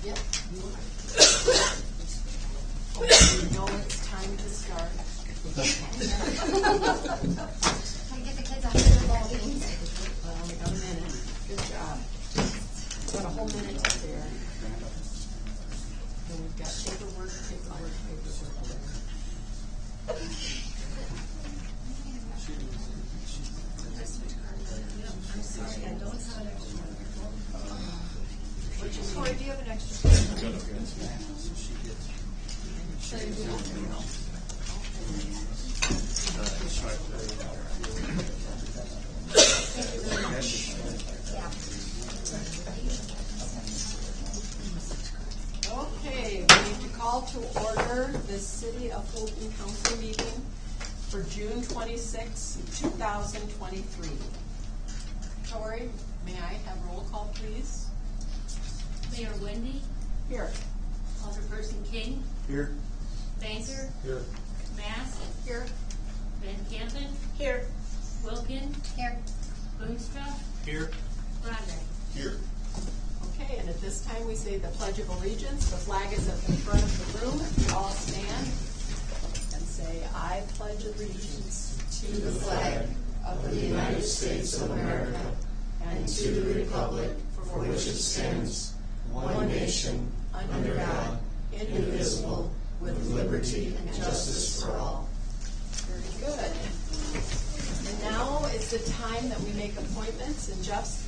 Yep. You know it's time to start. Come get the kids out of the ball games. Well, we got a minute. Good job. Got a whole minute to spare. And we've got paperwork. I'm sorry, I don't have an extra one. Tori, do you have an extra? Okay, we need to call to order the City of Fulton Council meeting for June 26, 2023. Tori, may I have roll call, please? Mayor Wendy, Here. Alderperson King, Here. Banker, Here. Mass, Here. Van Campen, Here. Wilkin, Here. Boonstra, Here. Brondike. Here. Okay, and at this time we say the Pledge of Allegiance. The flag is at the front of the room. We all stand and say, I pledge allegiance to the flag of the United States of America and to the republic for which it stands, one nation, under God, indivisible, with liberty and justice for all. Very good. And now is the time that we make appointments, and Jeff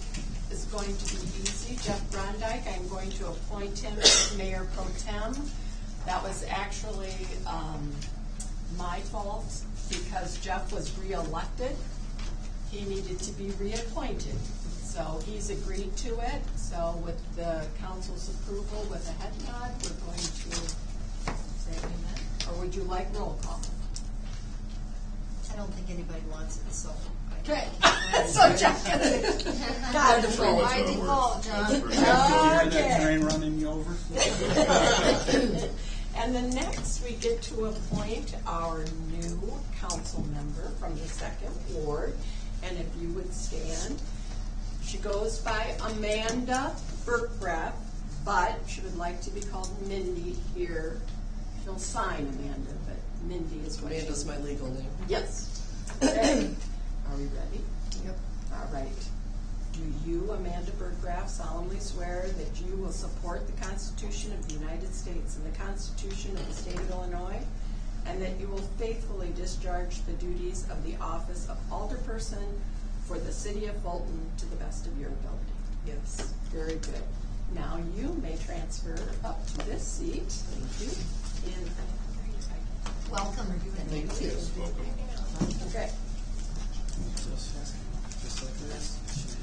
is going to be easy. Jeff Brondike, I'm going to appoint him as Mayor Pro Tem. That was actually my fault because Jeff was re-elected. He needed to be reappointed. So he's agreed to it. So with the council's approval, with a head nod, we're going to say amen. Or would you like roll call? I don't think anybody wants it, so. Okay. So Jeff gets it. God, the floor. By default, John. You had that Okay. train running you over? And then next, we get to appoint our new council member from the second ward. And if you would stand, she goes by Amanda Burkgraf, but she would like to be called Mindy here. She'll sign Amanda, but Mindy is what Amanda's my legal name. Yes. Okay. Are we ready? Yep. All right. Do you, Amanda Burkgraf, solemnly swear that you will support the Constitution of the United States and the Constitution of the State of Illinois, and that you will faithfully discharge the duties of the office of Alderperson for the City of Fulton to the best of your ability? Yes. Very good. Now you may transfer up to this seat. Thank you. Welcome. Thank you. Okay. Just like this.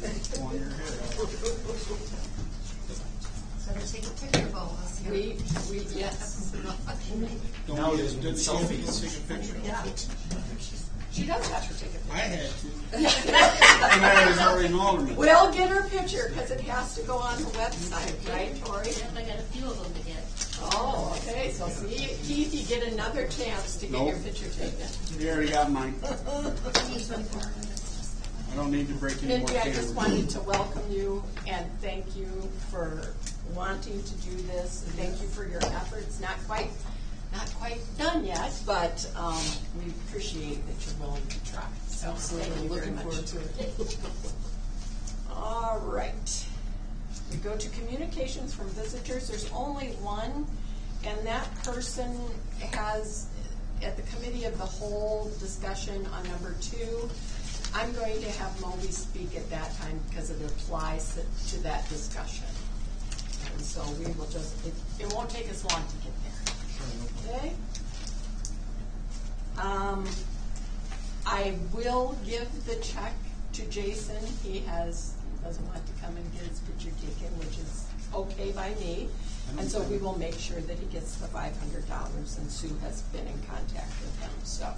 She's on your head. So to take a picture of all of us here. Yes. Don't use good selfies. Take a picture. Yeah. She does have to take a picture. I had to. And I was already an alderman. We'll get her picture because it has to go on the website, right, Tori? Yep, I got a few of them to get. Oh, okay. So see, Keith, you get another chance to get your Nope. picture taken. You already got mine. I don't need to break any more Mindy, I just cameras. wanted to welcome you and thank you for wanting to do this, and thank you for your efforts. Not quite done yet, but we appreciate that you're willing to try. So thank you very Looking much. forward to it. All right. We go to communications from visitors. There's only one, and that person has, at the committee of the whole discussion on number 2, I'm going to have Moby speak at that time because it applies to that discussion. And so we will just, it won't take us long to get there. Okay? I will give the check to Jason. He doesn't want to come and get his picture taken, which is okay by me. And so we will make sure that he gets the $500, and Sue has been in contact with him. So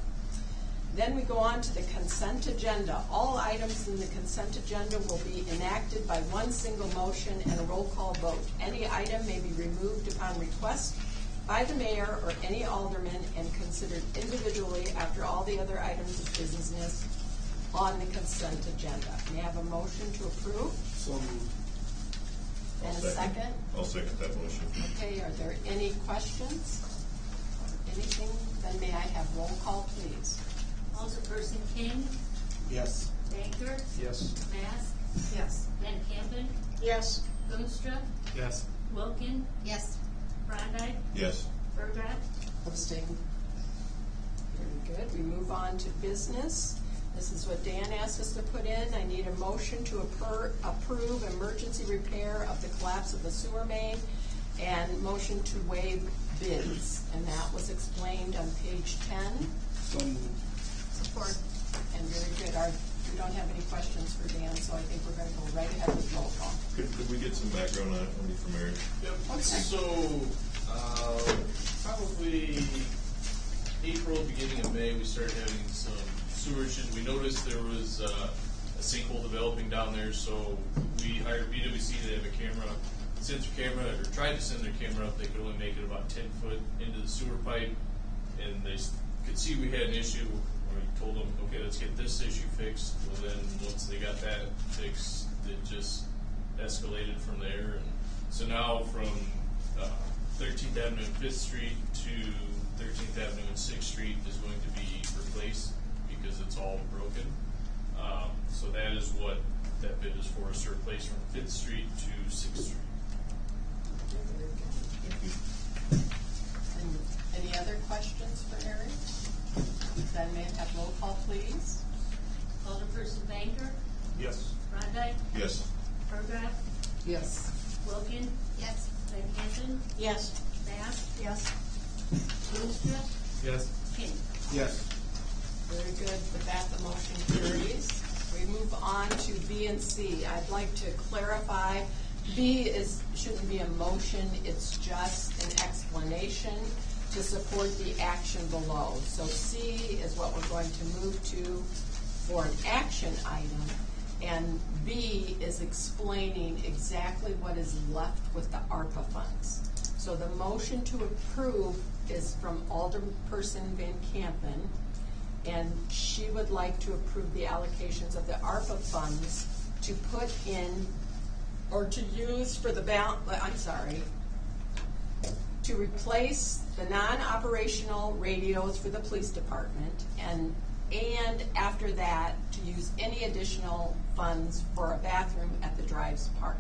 then we go on to the consent agenda. All items in the consent agenda will be enacted by one single motion and a roll call vote. Any item may be removed upon request by the mayor or any alderman and considered individually after all the other items of business on the consent agenda. May I have a motion to approve? So moved. And a second? I'll second that motion. Okay, are there any questions? Anything? Then may I have roll call, please? Alderperson King, Yes. Banker, Yes. Mask, Yes. Van Campen, Yes. Boonstra, Yes. Wilkin, Yes. Brondike, Yes. Burgraff. Abstain. Very good. We move on to business. This is what Dan asked us to put in. I need a motion to approve emergency repair of the collapse of the sewer main and motion to waive bids. And that was explained on page 10. So moved. Support. And very good. We don't have any questions for Dan, so I think we're going to go right ahead with roll call. Could we get some background on it from Eric? Yep. Okay. So, probably April, beginning of May, we started having some sewer issues. We noticed there was a sinkhole developing down there, so we hired BWC to have a sensor camera, or tried to send their camera up. They could only make it about 10 foot into the sewer pipe, and they could see we had an issue. We told them, okay, let's get this issue fixed. Well, then once they got that fixed, it just escalated from there. And so now from 13th Avenue and 5th Street to 13th Avenue and 6th Street is going to be replaced because it's all broken. So that is what that bid is for, is to replace from 5th Street to 6th Street. And any other questions for Eric? Then may I have roll call, please? Alderperson Banker, Yes. Brondike, Yes. Burgraff, Yes. Wilkin, Yes. Van Campen, Yes. Mask, Yes. Boonstra, Yes. King. Yes. Very good. With that, the motion carries. We move on to B and C. I'd like to clarify, B shouldn't be a motion, it's just an explanation to support the action below. So C is what we're going to move to for an action item, and B is explaining exactly what is left with the ARPA funds. So the motion to approve is from Alderperson Van Campen, and she would like to approve the allocations of the ARPA funds to put in, or to use for the to replace the non-operational radios for the police department, and after that, to use any additional funds for a bathroom at the Drives Park.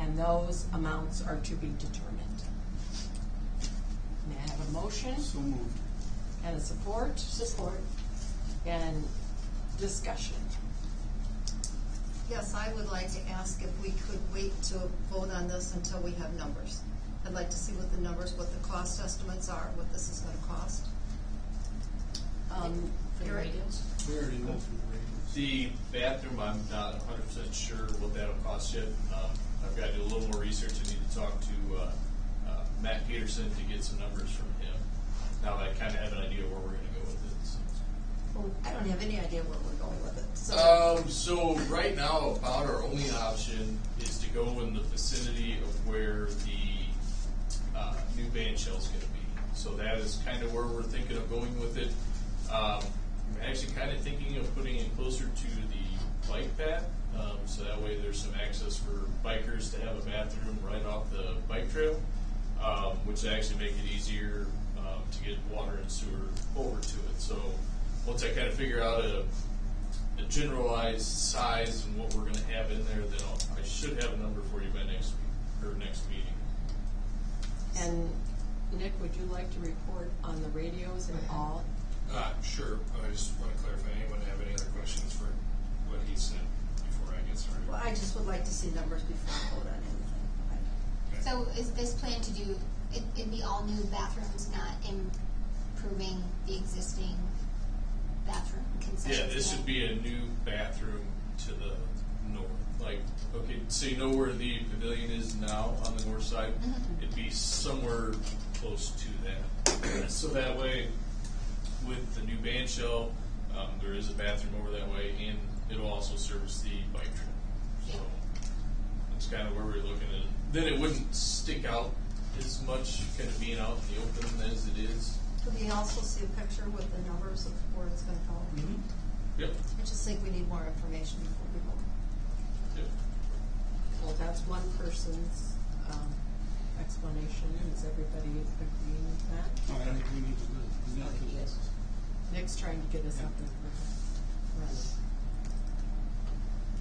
And those amounts are to be determined. May I have a motion So moved. and a support? Support. And discussion. Yes, I would like to ask if we could wait to vote on this until we have numbers. I'd like to see what the numbers, what the cost estimates are, what this is gonna cost. For the Eric? radios. We already know from the radios. The bathroom, I'm not 100% sure what that'll cost yet. I've got to do a little more research. I need to talk to Matt Peterson to get some numbers from him. Now that I kind of have an idea where we're going to go with it. So. Well, I don't have any idea where we're going with it, So right now, about our only option is to go in the vicinity of where the new band shell's going to be. So that is kind of where we're thinking of going with it. I'm actually kind of thinking of putting it closer to the bike path, so that way there's some access for bikers to have a bathroom right off the bike trail, which would actually make it easier to get water and sewer over to it. So once I kind of figure out a generalized size and what we're going to have in there, then I should have a number for you by next meeting. And Nick, would you like to report on the radios and all? Sure. I just want to clarify, anyone have any other questions for what he said before I get started? well, I just would like to see numbers before I vote on anything. So is this plan to do, it'd be all new bathrooms, not improving the existing bathroom concessions? Yeah, this would be a new bathroom to the north. Like, okay, so you know where the pavilion is now on the north side? Mhm. It'd be somewhere close to that. So that way, with the new band shell, there is a bathroom over that way, and it'll also service the bike trail. So that's kind of where we're looking at it. Then it wouldn't stick out as much, kind of being out in the open as it is. Could we also see a picture with the numbers of where it's gonna go? Yep. I just think we need more information before we vote. Yep. Well, that's one person's explanation. Is everybody agreeing with that? Oh, I think we need to, Yes. Nick's trying to get us up and running.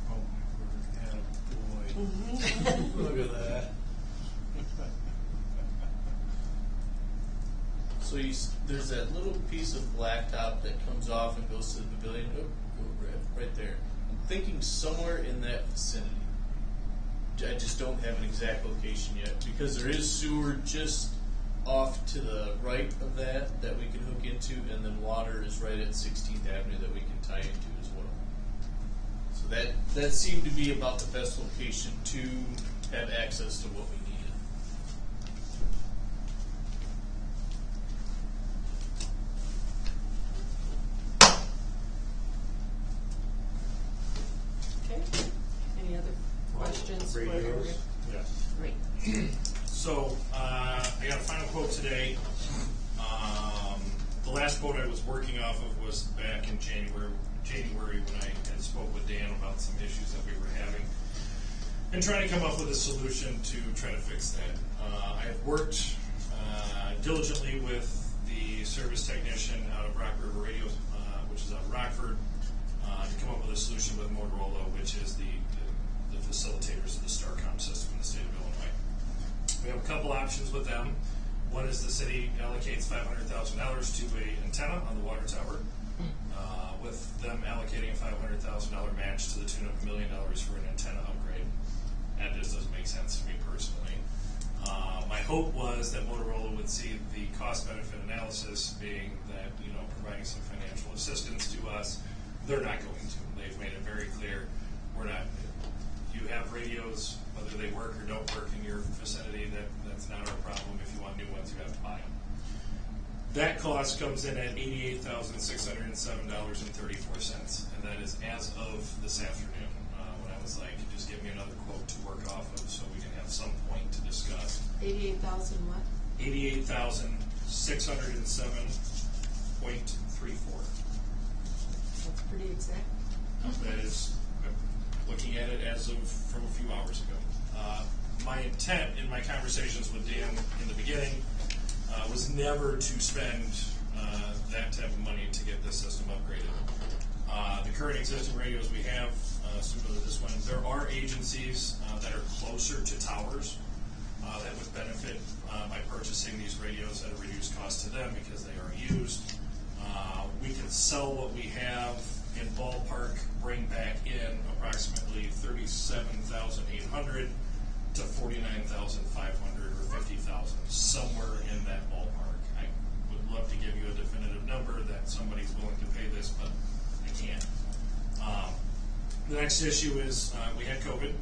oh my word, attaboy. Look at that. So there's that little piece of blacktop that comes off and goes to the pavilion. Oh, right there. I'm thinking somewhere in that vicinity. I just don't have an exact location yet because there is sewer just off to the right of that we can hook into, and then water is right at 16th Avenue that we can tie into as well. So that seemed to be about the best location to have access to what we needed. Okay, any other questions? for Eric? Yes. Great. So, I got a final quote today. The last quote I was working off of was back in January when I had spoke with Dan about some issues that we were having and trying to come up with a solution to try to fix that. I have worked diligently with the service technician out of Rock River Radio, which is out of Rockford, to come up with a solution with Motorola, which is the facilitators of the StarCom system in the state of Illinois. We have a couple options with them. One is the city allocates $500,000 to an antenna on the water tower, with them allocating a $500,000 match to the tune of $1 million for an antenna upgrade. That just doesn't make sense to me personally. My hope was that Motorola would see the cost-benefit analysis being that, providing some financial assistance to us. They're not going to. They've made it very clear we're not. You have radios, whether they work or don't work in your vicinity, that's not our problem. If you want new ones, you have to buy them. That cost comes in at $88,607.34, and that is as of this afternoon, when I was like, just give me another quote to work off of so we can have some point to discuss. 88,000 what? $88,607.34. That's pretty exact. That is, I'm looking at it as of from a few hours ago. My intent in my conversations with Dan in the beginning was never to spend that type of money to get this system upgraded. The current existing radios we have, similar to this one, there are agencies that are closer to towers that would benefit by purchasing these radios at a reduced cost to them because they are used. We can sell what we have in ballpark, bring back in approximately $37,800 to $49,500 or $50,000, somewhere in that ballpark. I would love to give you a definitive number that somebody's willing to pay this, but I can't. The next issue is we had COVID.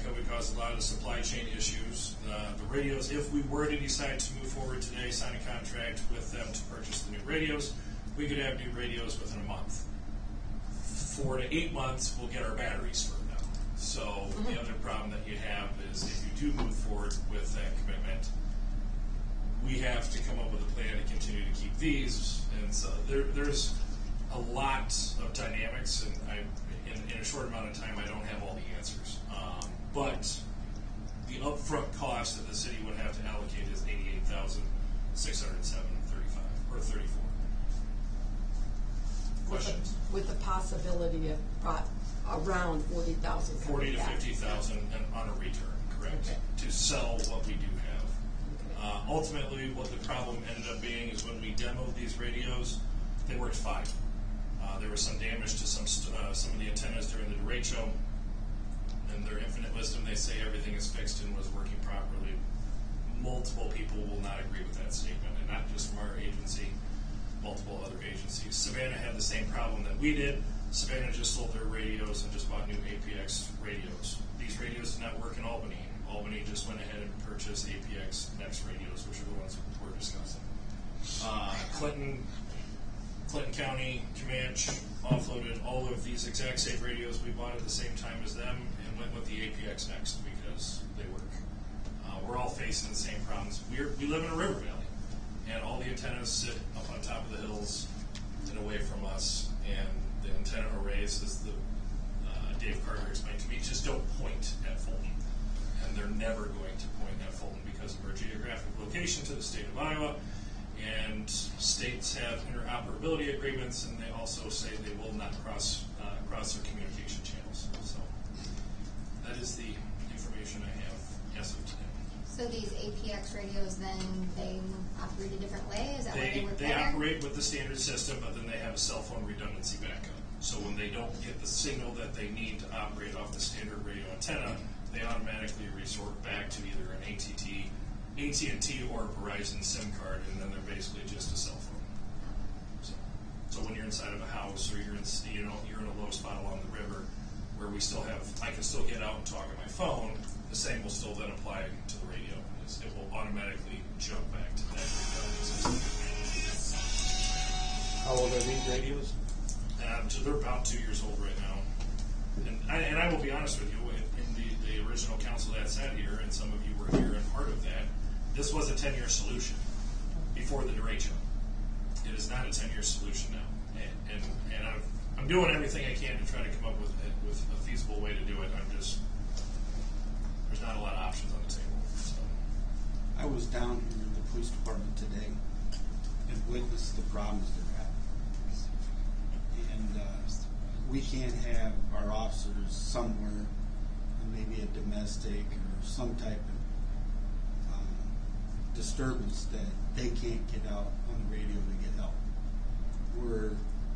COVID caused a lot of supply chain issues. The radios, if we were to decide to move forward today, sign a contract with them to purchase the new radios, we could have new radios within a month. 4 to 8 months, we'll get our batteries for them. So the other problem that you have is if you do move forward with that commitment, we have to come up with a plan to continue to keep these. And so there's a lot of dynamics, and in a short amount of time, I don't have all the answers. But the upfront cost that the city would have to allocate is $88,607.35 or 34. Questions? With the possibility of around 40,000. 40 to 50,000 on a return, correct? Okay. To sell what we do have. Ultimately, what the problem ended up being is when we demoed these radios, they worked fine. There was some damage to some of the antennas during the derecho. In their infinite wisdom, they say everything is fixed and was working properly. Multiple people will not agree with that statement, and not just from our agency, multiple other agencies. Savannah had the same problem that we did. Savannah just sold their radios and just bought new APX radios. These radios did not work in Albany. Albany just went ahead and purchased APX Next radios, which are the ones we're discussing. Clinton County, Comanche offloaded all of these exact same radios we bought at the same time as them and went with the APX Next because they work. We're all facing the same problems. We live in a river valley, and all the antennas sit up on top of the hills and away from us, and the antenna arrays, as Dave Carter explained to me, just don't point at Fulton, and they're never going to because of our geographic location to the state of Iowa. And states have interoperability agreements, and they also say they will not cross their communication channels. So that is the information I have as of today. So these APX radios, then they operate a different way? Is that why they work They better? operate with the standard system, but then they have a cell phone redundancy backup. So when they don't get the signal that they need to operate off the standard radio antenna, they automatically resort back to either an AT&T or Verizon SIM card, and then they're basically just a cell phone. So when you're inside of a house, or you're in a low spot along the river, where I can still get out and talk on my phone, the same will still then apply to the radio. It will automatically jump back to that redundancy. How old are these radios? So they're about 2 years old right now. And I will be honest with you, in the original council that sat here, and some of you were here and part of that, this was a 10-year solution before the derecho. It is not a 10-year solution now. And I'm doing everything I can to try to come up with a feasible way to do it. there's not a lot of options on the table. So. I was down here in the police department today and witnessed the problems they're having. And we can't have our officers somewhere, maybe a domestic or some type of disturbance that they can't get out on the radio to get help.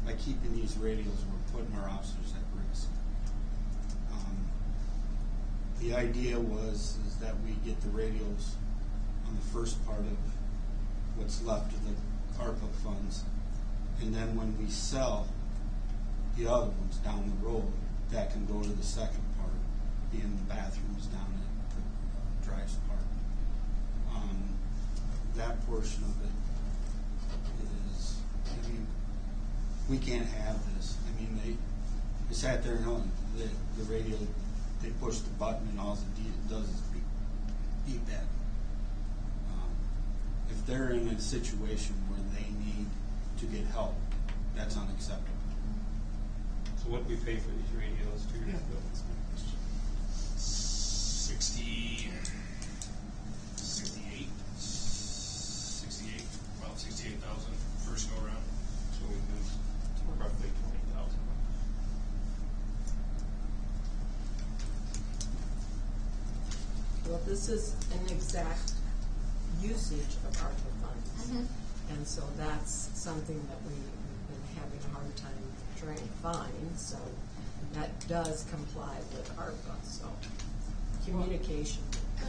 By keeping these radios, we're putting our officers at risk. The idea is that we get the radios on the first part of what's left of the ARPA funds, and then when we sell the other ones down the road, that can go to the second part, being the bathrooms down at Drives Park. That portion of it is, we can't have this. They sat there and the radio, they push the button and all it does is beep that. If they're in a situation where they need to get help, that's unacceptable. So what do we pay for these radios 2 years ago? 68,000 first go around. So we lose roughly 20,000. Well, this is an exact usage of ARPA funds. And so that's something that we've been having a hard time trying to find, so that does comply with ARPA, so communication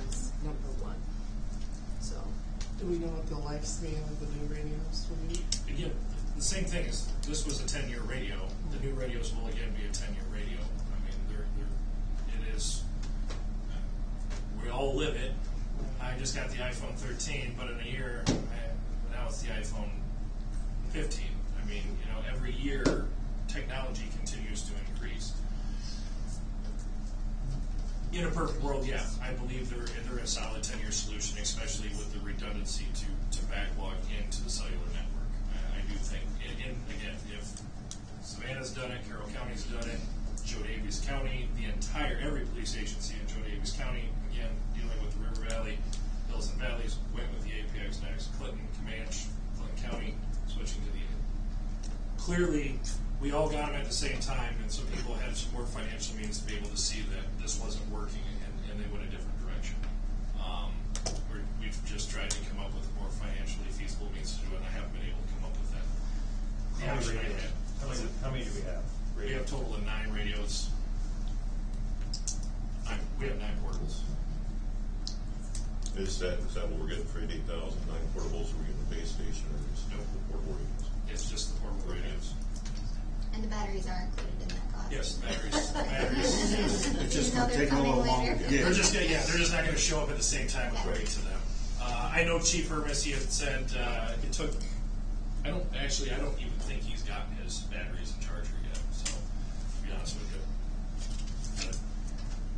is number one. So, Do we know what the lifespan of the new radios will be? Again, the same thing is, this was a 10-year radio. The new radios will again be a 10-year radio. It is, we all live it. I just got the iPhone 13, but in a year, now it's the iPhone 15. Every year, technology continues to increase. In a perfect world, yeah, I believe they're a solid 10-year solution, especially with the redundancy to backlog into the cellular network. I do think, and again, if Savannah's done it, Carroll County's done it, Joe Davies County, every police agency in Joe Davies County, again, dealing with the River Valley, Hills and Valleys, went with the APX next, Clinton, Comanche, Clinton County, switching to the. Clearly, we all got them at the same time, and some people had some more financial means to be able to see that this wasn't working, and they went a different direction. We've just tried to come up with more financially feasible means to do it, and I haven't been able to come up with that. The option I had. How many do we have? We have a total of 9 radios. We have 9 portables. Is that what we're getting for 8,000? 9 portables, or we getting a base station, or just the portable radios? It's just the portable radios. And the batteries are included in that cost? Yes, batteries. It's just You know going to they're take a little coming longer to later? get. They're just not going to show up at the same time with to them. I know Chief Hermes, he had said it took. I don't even think he's gotten his batteries and charger yet. So, to be honest with you, but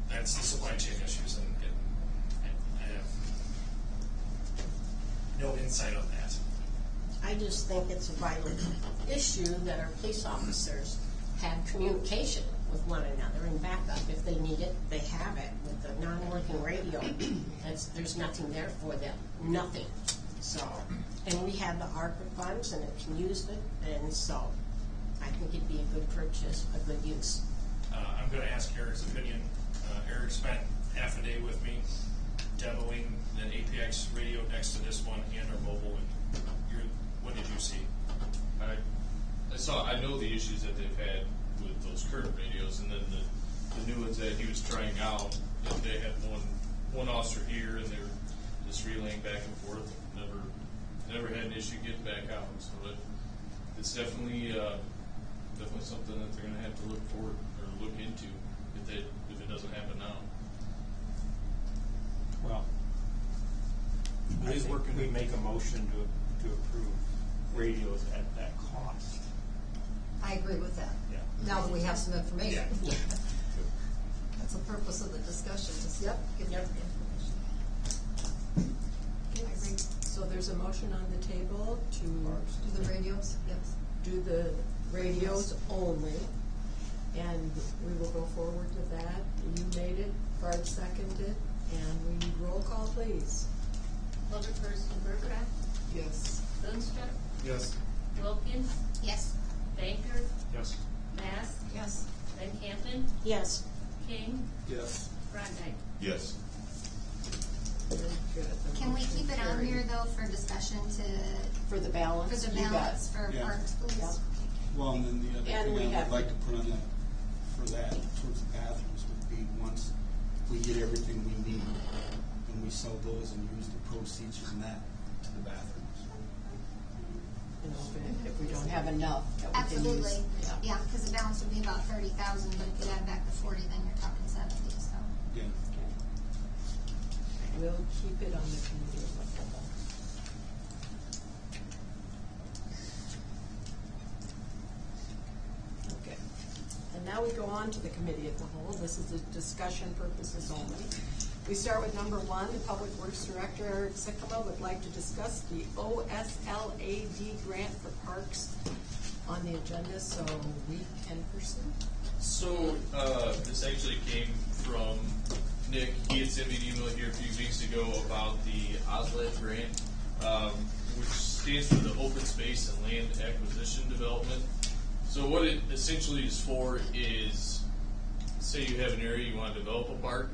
that's the supply chain issues, and I have no insight on that. I just think it's a vital issue that our police officers have communication with one another and backup. If they need it, they have it. With the non-working radio, there's nothing there for them, nothing. So, and we have the ARPA funds and it can use it, and so I think it'd be a good purchase, a good use. I'm going to ask Eric's opinion. Eric spent half a day with me demoing an APX radio next to this one and our mobile. And what did you see? I know the issues that they've had with those current radios, and then the new ones that he was trying out, they had one officer here, and they were just relaying back and forth. Never had an issue getting back out. So it's definitely something that they're going to have to look into if it doesn't happen now. Well, I think we make a motion to approve radios at that cost. I agree with that. Yeah. Now that we have some information. Yeah. That's the purpose of the discussion, is give you the information. I agree. So there's a motion on the table to Do the radios, yes. do the radios only, and we will go forward with that. You made it, Barb seconded, and we need roll call, please. Alderperson Bergkraft, Yes. Boonstra, Yes. Wilkins, Yes. Baker, Yes. Mass, Yes. Van Campen, Yes. King, Yes. Brondike. Yes. Very good. The Can we motion keep it on carried. here though for discussion For the balance, for the you bet. balance for Yeah. parks, please? Yeah. Well, and then the other And we thing I have- would like to put on that, for that, towards the bathrooms would be once we get everything we need, then we sell those and use the proceeds from that to the bathrooms. You know, if we don't have enough that we can use. Absolutely, yeah, because the balance would be about 30,000, but if you add back the 40, then you're talking 70, so. Yeah. We'll keep it on the committee of the whole. Okay. And now we go on to the committee of the whole. This is the discussion purposes only. We start with number one. The Public Works Director, Eric Sikkema, would like to discuss the OSLAD grant for parks on the agenda, so we can pursue. So this actually came from Nick. He had sent me an email here a few weeks ago about the OSLAD grant, which stands for the Open Space and Land Acquisition Development. So what it essentially is for is, say you have an area you want to develop a park,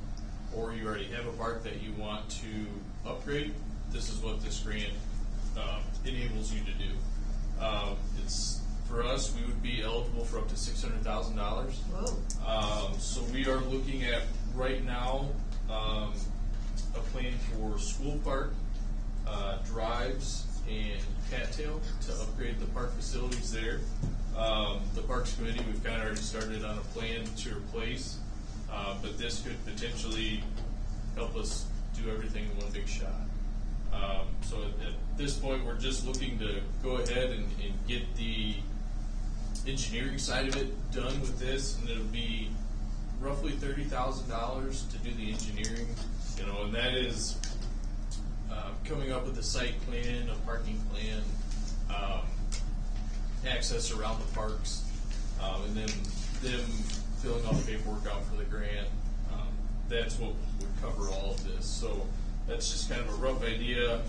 or you already have a park that you want to upgrade. This is what this grant enables you to do. It's for us, we would be eligible for up to $600,000. Whoa. So we are looking at right now a plan for school park, drives, and cattail to upgrade the park facilities there. The Parks Committee, we've kind of already started on a plan to replace, but this could potentially help us do everything in one big shot. So at this point, we're just looking to go ahead and get the engineering side of it done with this, and it'll be roughly $30,000 to do the engineering, and that is coming up with a site plan, a parking plan, access around the parks, and then them filling out the paperwork out for the grant. That's what would cover all of this. So that's just kind of a rough idea,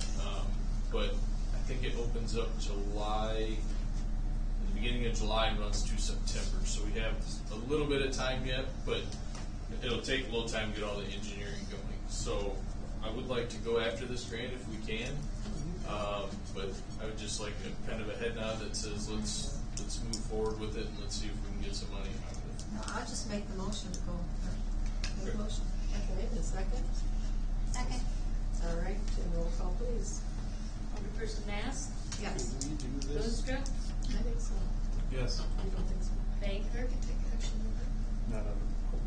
but I think it opens up July, the beginning of July, and runs to September. So we have a little bit of time yet, but it'll take a little time to get all the engineering going. So I would like to go after this grant if we can, but I would just like a kind of a head nod that says let's move forward with it and let's see if we can get some money out of it. No, I'll just make the motion to go. Make the Okay. motion. Okay, a second? Second. All right, and roll call, please. Alderperson Mass, Yes. Do we do this? Boonstra, I think so. Yes. You don't think so? Baker, Not on.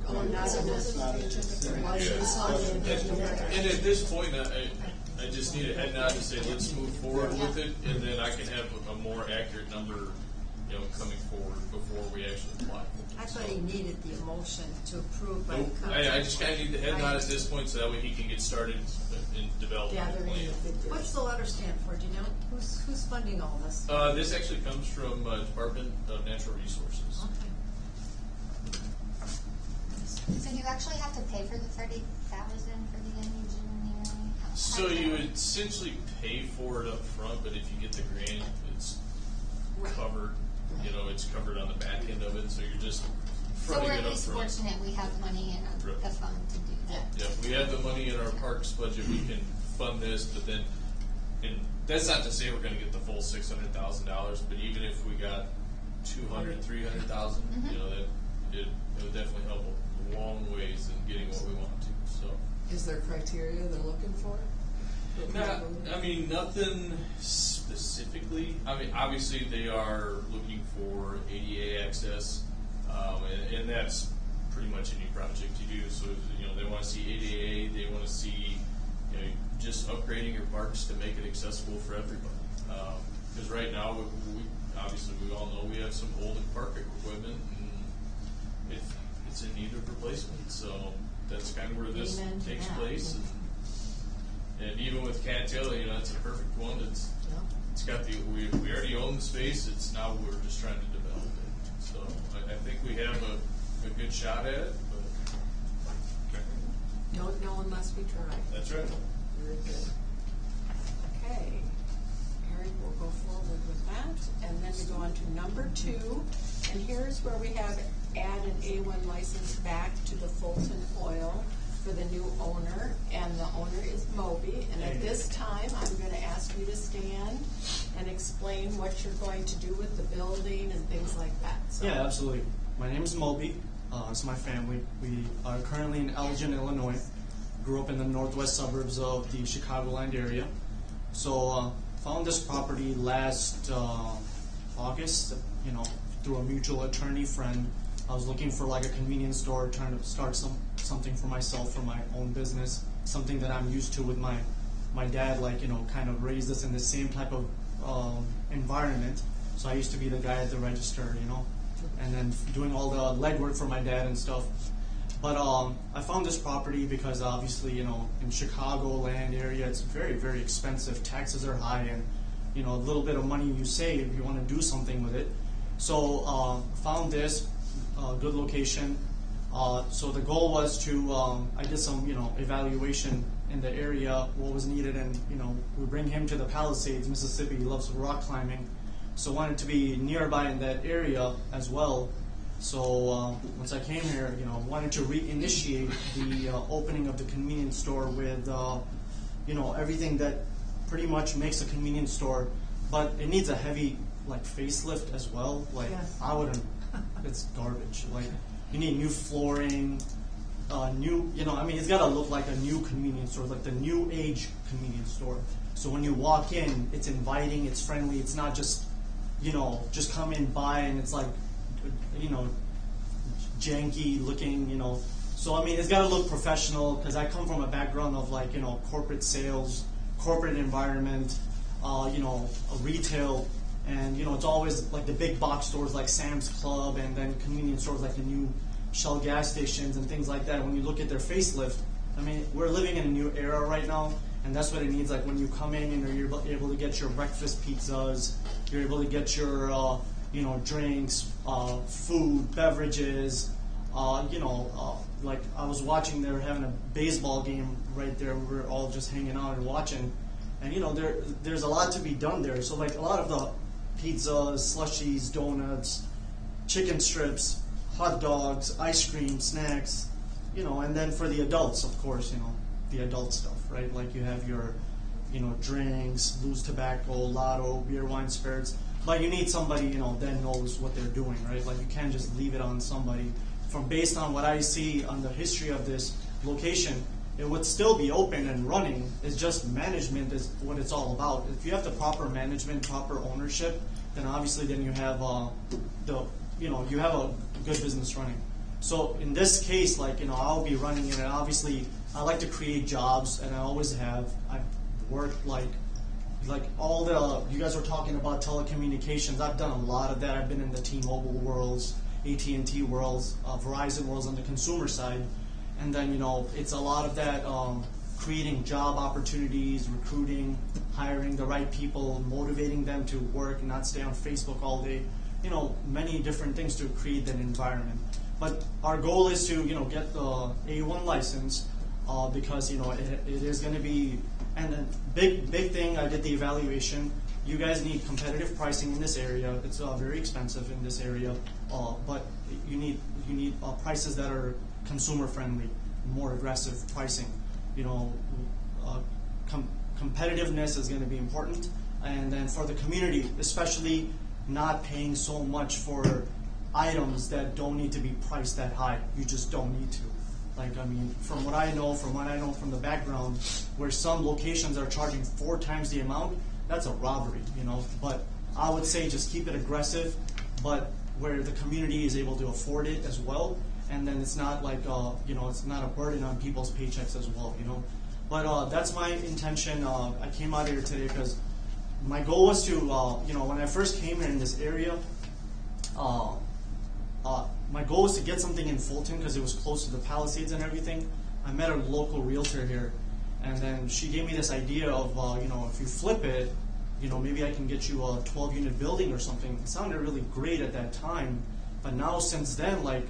Oh, not on this. It's not- it's- Why is this on the agenda? And at this point, I just need a head nod to say let's move forward with it, and then I can have a more accurate number, coming forward before we actually apply. I thought he needed the emotion to approve by the Nope. council. I just kind of need the head nod at this point so that way he can get started in developing the Gathering plan. the figures. What's the letter stand for, do you know? Who's funding all this? This actually comes from Department of Natural Resources. Okay. you actually have to pay for the 30,000 for the engineering? So you would essentially pay for it up front, but if you get the grant, it's covered. You know, it's covered on the back end of it, so you're just So fronting we're it at up least front. fortunate we have money in Right. the fund to do that. Yeah, we have the money in our parks budget, we can fund this, but then, and that's not to say we're gonna get the full $600,000, but even if we got 200, 300,000, you know, that, it would definitely help a long ways in getting what we want to, so. Is there criteria they're looking for? I mean, nothing specifically. I mean, obviously they are looking for ADA access, and that's pretty much any project you do. So, you know, they want to see ADA, they want to see, you know, just upgrading your parks to make it accessible for everybody. Because right now, we obviously we all know we have some old park equipment, and it's in need of replacement. So that's kind of where this Amen to takes that. place. And even with Cattail, you know, it's a perfect one. It's got the we already own the space. It's now we're just trying to develop it. So I think we have a good shot at it. But Don't know unless we try. that's right. Very good. Okay, Eric will go forward with that, and then we go on to number 2, and here's where we have add an A1 license back to the Fulton Oil for the new owner, and the owner is Moby, and at this time, I'm gonna ask you to stand and explain what you're going to do with the building and things like that, so. Yeah, absolutely. My name is Moby. It's my family. We are currently in Elgin, Illinois. Grew up in the northwest suburbs of the Chicagoland area. So found this property last August, you know, through a mutual attorney friend. I was looking for like a convenience store, trying to start something for myself, for my own business, something that I'm used to with my dad, like, you know, kind of raised us in the same type of environment. So I used to be the guy at the register, you know, and then doing all the legwork for my dad and stuff. But I found this property because obviously, you know, in Chicagoland area, it's very, very expensive. Taxes are high, and, you know, a little bit of money you save, you want to do something with it. So found this good location. So the goal was to, I did some, you know, evaluation in the area, what was needed, and, you know, we bring him to the Palisades, Mississippi. He loves rock climbing. So wanted to be nearby in that area as well. So once I came here, you know, wanted to reinitiate the opening of the convenience store with, you know, everything that pretty much makes a convenience store, but it needs a heavy, like, facelift as well. Like, Yes. I wouldn't, it's garbage. Like, you need new flooring, new, you know, I mean, it's got to look like a new convenience store, like the new age convenience store. So when you walk in, it's inviting, it's friendly, it's not just, you know, just come in, buy, and it's like, you know, janky looking, you know. So, I mean, it's got to look professional, because I come from a background of, like, you know, corporate sales, corporate environment, you know, retail, and, you know, it's always like the big box stores like Sam's Club, and then convenience stores like the new Shell gas stations and things like that. When you look at their facelift, I mean, we're living in a new era right now, and that's what it needs. Like, when you come in, you know, you're able to get your breakfast pizzas, you're able to get your, you know, drinks, food, beverages, you know, like I was watching, they were having a baseball game right there. We were all just hanging out and watching, and, you know, there's a lot to be done there. So, like, a lot of the pizzas, slushies, donuts, chicken strips, hot dogs, ice cream, snacks, you know, and then for the adults, of course, you know, the adult stuff, right? Like, you have your, you know, drinks, loose tobacco, lotto, beer, wine, spirits. But you need somebody, you know, that knows what they're doing, right? Like, you can't just leave it on somebody. Based on what I see on the history of this location, it would still be open and running. It's just management is what it's all about. If you have the proper management, proper ownership, then obviously then you have you have a good business running. So in this case, like, you know, I'll be running it, and obviously I like to create jobs, and I always have. I've worked like all the, you guys were talking about telecommunications. I've done a lot of that. I've been in the T-Mobile worlds, AT&T worlds, Verizon worlds on the consumer side. And then, you know, it's a lot of that creating job opportunities, recruiting, hiring the right people, motivating them to work and not stay on Facebook all day. You know, many different things to create that environment. But our goal is to, get the A1 license, because, it is gonna be, and then big thing, I did the evaluation. You guys need competitive pricing in this area. It's very expensive in this area, but you need prices that are consumer friendly, more aggressive pricing. Competitiveness is going to be important, and then for the community, especially not paying so much for items that don't need to be priced that high. You just don't need to. From what I know from the background, where some locations are charging 4 times the amount, that's a robbery, But I would say just keep it aggressive, but where the community is able to afford it as well, and then it's not like, it's not a burden on people's paychecks as well, But that's my intention. I came out here today because my goal was to, when I first came here in this area, my goal was to get something in Fulton because it was close to the Palisades and everything. I met a local realtor here, and then she gave me this idea of, if you flip it, maybe I can get you a 12-unit building or something. It sounded really great at that time, but now since then, like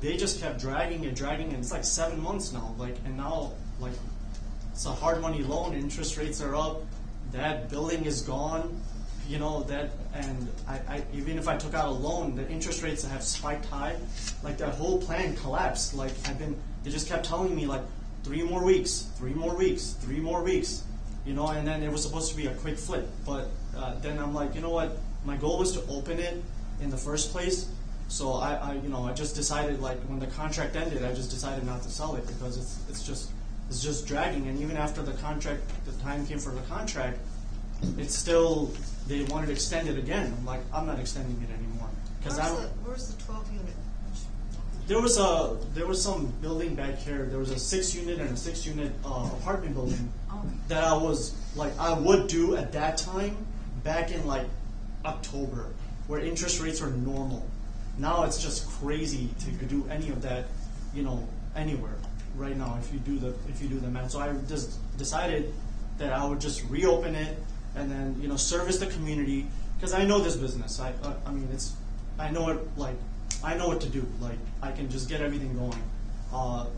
they just kept dragging it, and it's like 7 months now, and now, it's a hard money loan, interest rates are up, that building is gone, and I even if I took out a loan, the interest rates have spiked high, that whole plan collapsed. They just kept telling me 3 more weeks, 3 more weeks, 3 more weeks, and then it was supposed to be a quick flip, but then I'm like, you know what, my goal was to open it in the first place, so I just decided, when the contract ended, I just decided not to sell it because it's just dragging, and even after the time came for the contract, it's still, they wanted to extend it again. I'm like, I'm not extending it anymore. Where's the 12-unit? There was some building back here. There was a 6-unit and a 6-unit apartment building that I would do at that time back in October, where interest rates were normal. Now it's just crazy to do any of that, anywhere right now if you do the math. So I just decided that I would just reopen it and then service the community because I know this business. I know it I know what to do. I can just get everything going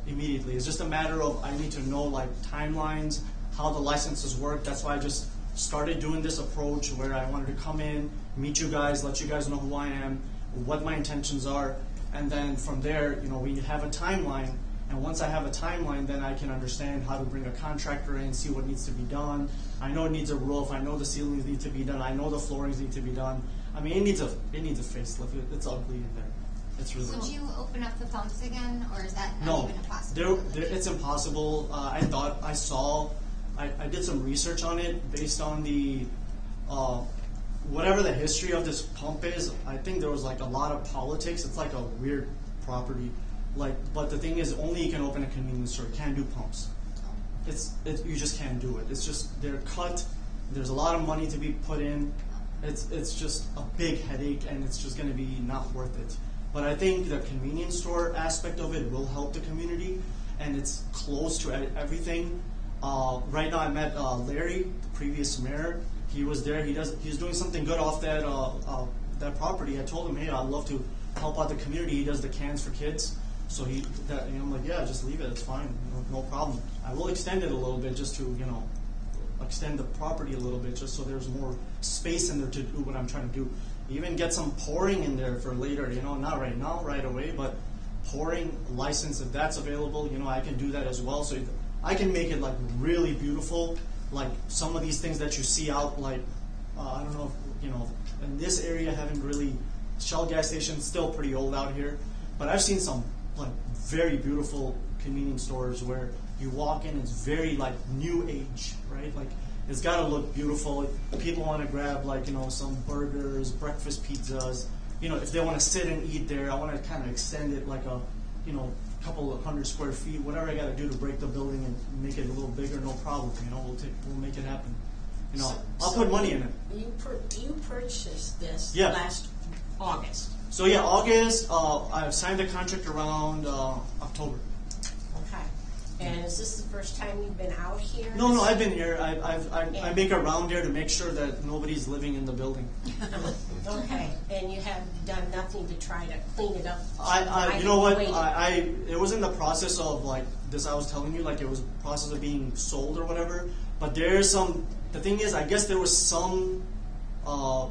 immediately. It's just a matter of I need to know timelines, how the licenses work. That's why I just started doing this approach where I wanted to come in, meet you guys, let you guys know who I am, what my intentions are, and then from there, we have a timeline. And once I have a timeline, then I can understand how to bring a contractor in, see what needs to be done. I know it needs a roof. I know the ceilings need to be done. I know the floorings need to be done. It needs a facelift. It's ugly in there. It's really. Would you open up the pumps again, or is that not No, even a possibility? it's impossible. I did some research on it based on the whatever the history of this pump is. I think there was a lot of politics. It's a weird property. But the thing is, only you can open a convenience store. You can't do pumps. You just can't do it. It's just they're cut. There's a lot of money to be put in. It's just a big headache, and it's just going to be not worth it. But I think the convenience store aspect of it will help the community, and it's close to everything. Right now, I met Larry, the previous mayor. He was there. He's doing something good off that property. I told him, hey, I'd love to help out the community. He does the cans for kids. So I'm like, yeah, just leave it. It's fine. No problem. I will extend it a little bit just to, extend the property a little bit just so there's more space in there to do what I'm trying to do. Even get some pouring in there for later, not right now, right away, but pouring license, if that's available, I can do that as well. So I can make it really beautiful, some of these things that you see out, I don't know if, in this area, haven't really, Shell gas station's still pretty old out here, but I've seen some very beautiful convenience stores where you walk in, it's very new age, right? It's got to look beautiful. People want to grab some burgers, breakfast pizzas. If they want to sit and eat there, I want to kind of extend it a couple of 100 square feet, whatever I got to do to break the building and make it a little bigger, no problem. We'll make it happen. I'll put money in it. You purchased this Yeah. last August. So August. I've signed the contract around October. Okay. And is this the first time you've been out here? No, I've been here. I make a round here to make sure that nobody's living in the building. Okay, and you have done nothing to try to clean it up? You know what? Waiting. It was in the process of like this. I was telling you, like it was process of being sold or whatever. But there's some. The thing is, I guess there was some a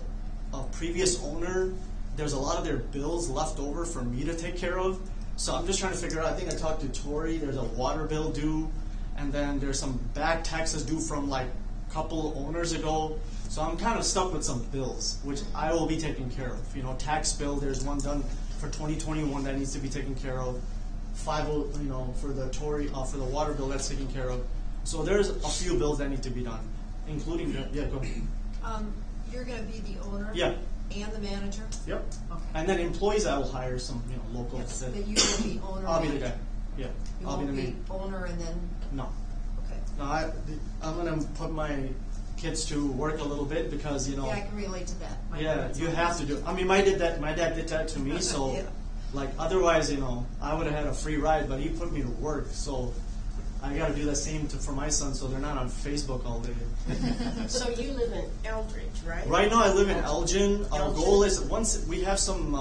previous owner. There's a lot of their bills left over for me to take care of. So I'm just trying to figure out. I think I talked to Tori. There's a water bill due, and then there's some back taxes due from like a couple owners ago. So I'm kind of stuck with some bills, which I will be taking care of. You know, tax bill. There's one done for 2021 that needs to be taken care of. 50, you know, for the Tori for the water bill that's taken care of. So there's a few bills that need to be done, including go ahead. You're gonna be the owner? Yeah. And the manager? Yep. Okay. And then employees, I will hire some, you know, locals. Yes, that that you will be owner. I'll be the manager. guy. Yeah. You I'll be won't the be main. owner and then, No. okay. No, I'm gonna put my kids to work a little bit because you know. Yeah, I can relate to that. My Yeah, parents you always- have to do. I mean, my dad did that to me. So, Yeah. like, otherwise, you know, I would have had a free ride. But he put me to work, so I got to do the same for my son, so they're not on Facebook all day. So you live in Eldridge, right? Right now, I live in Elgin. Our Elgin? goal is once we have some,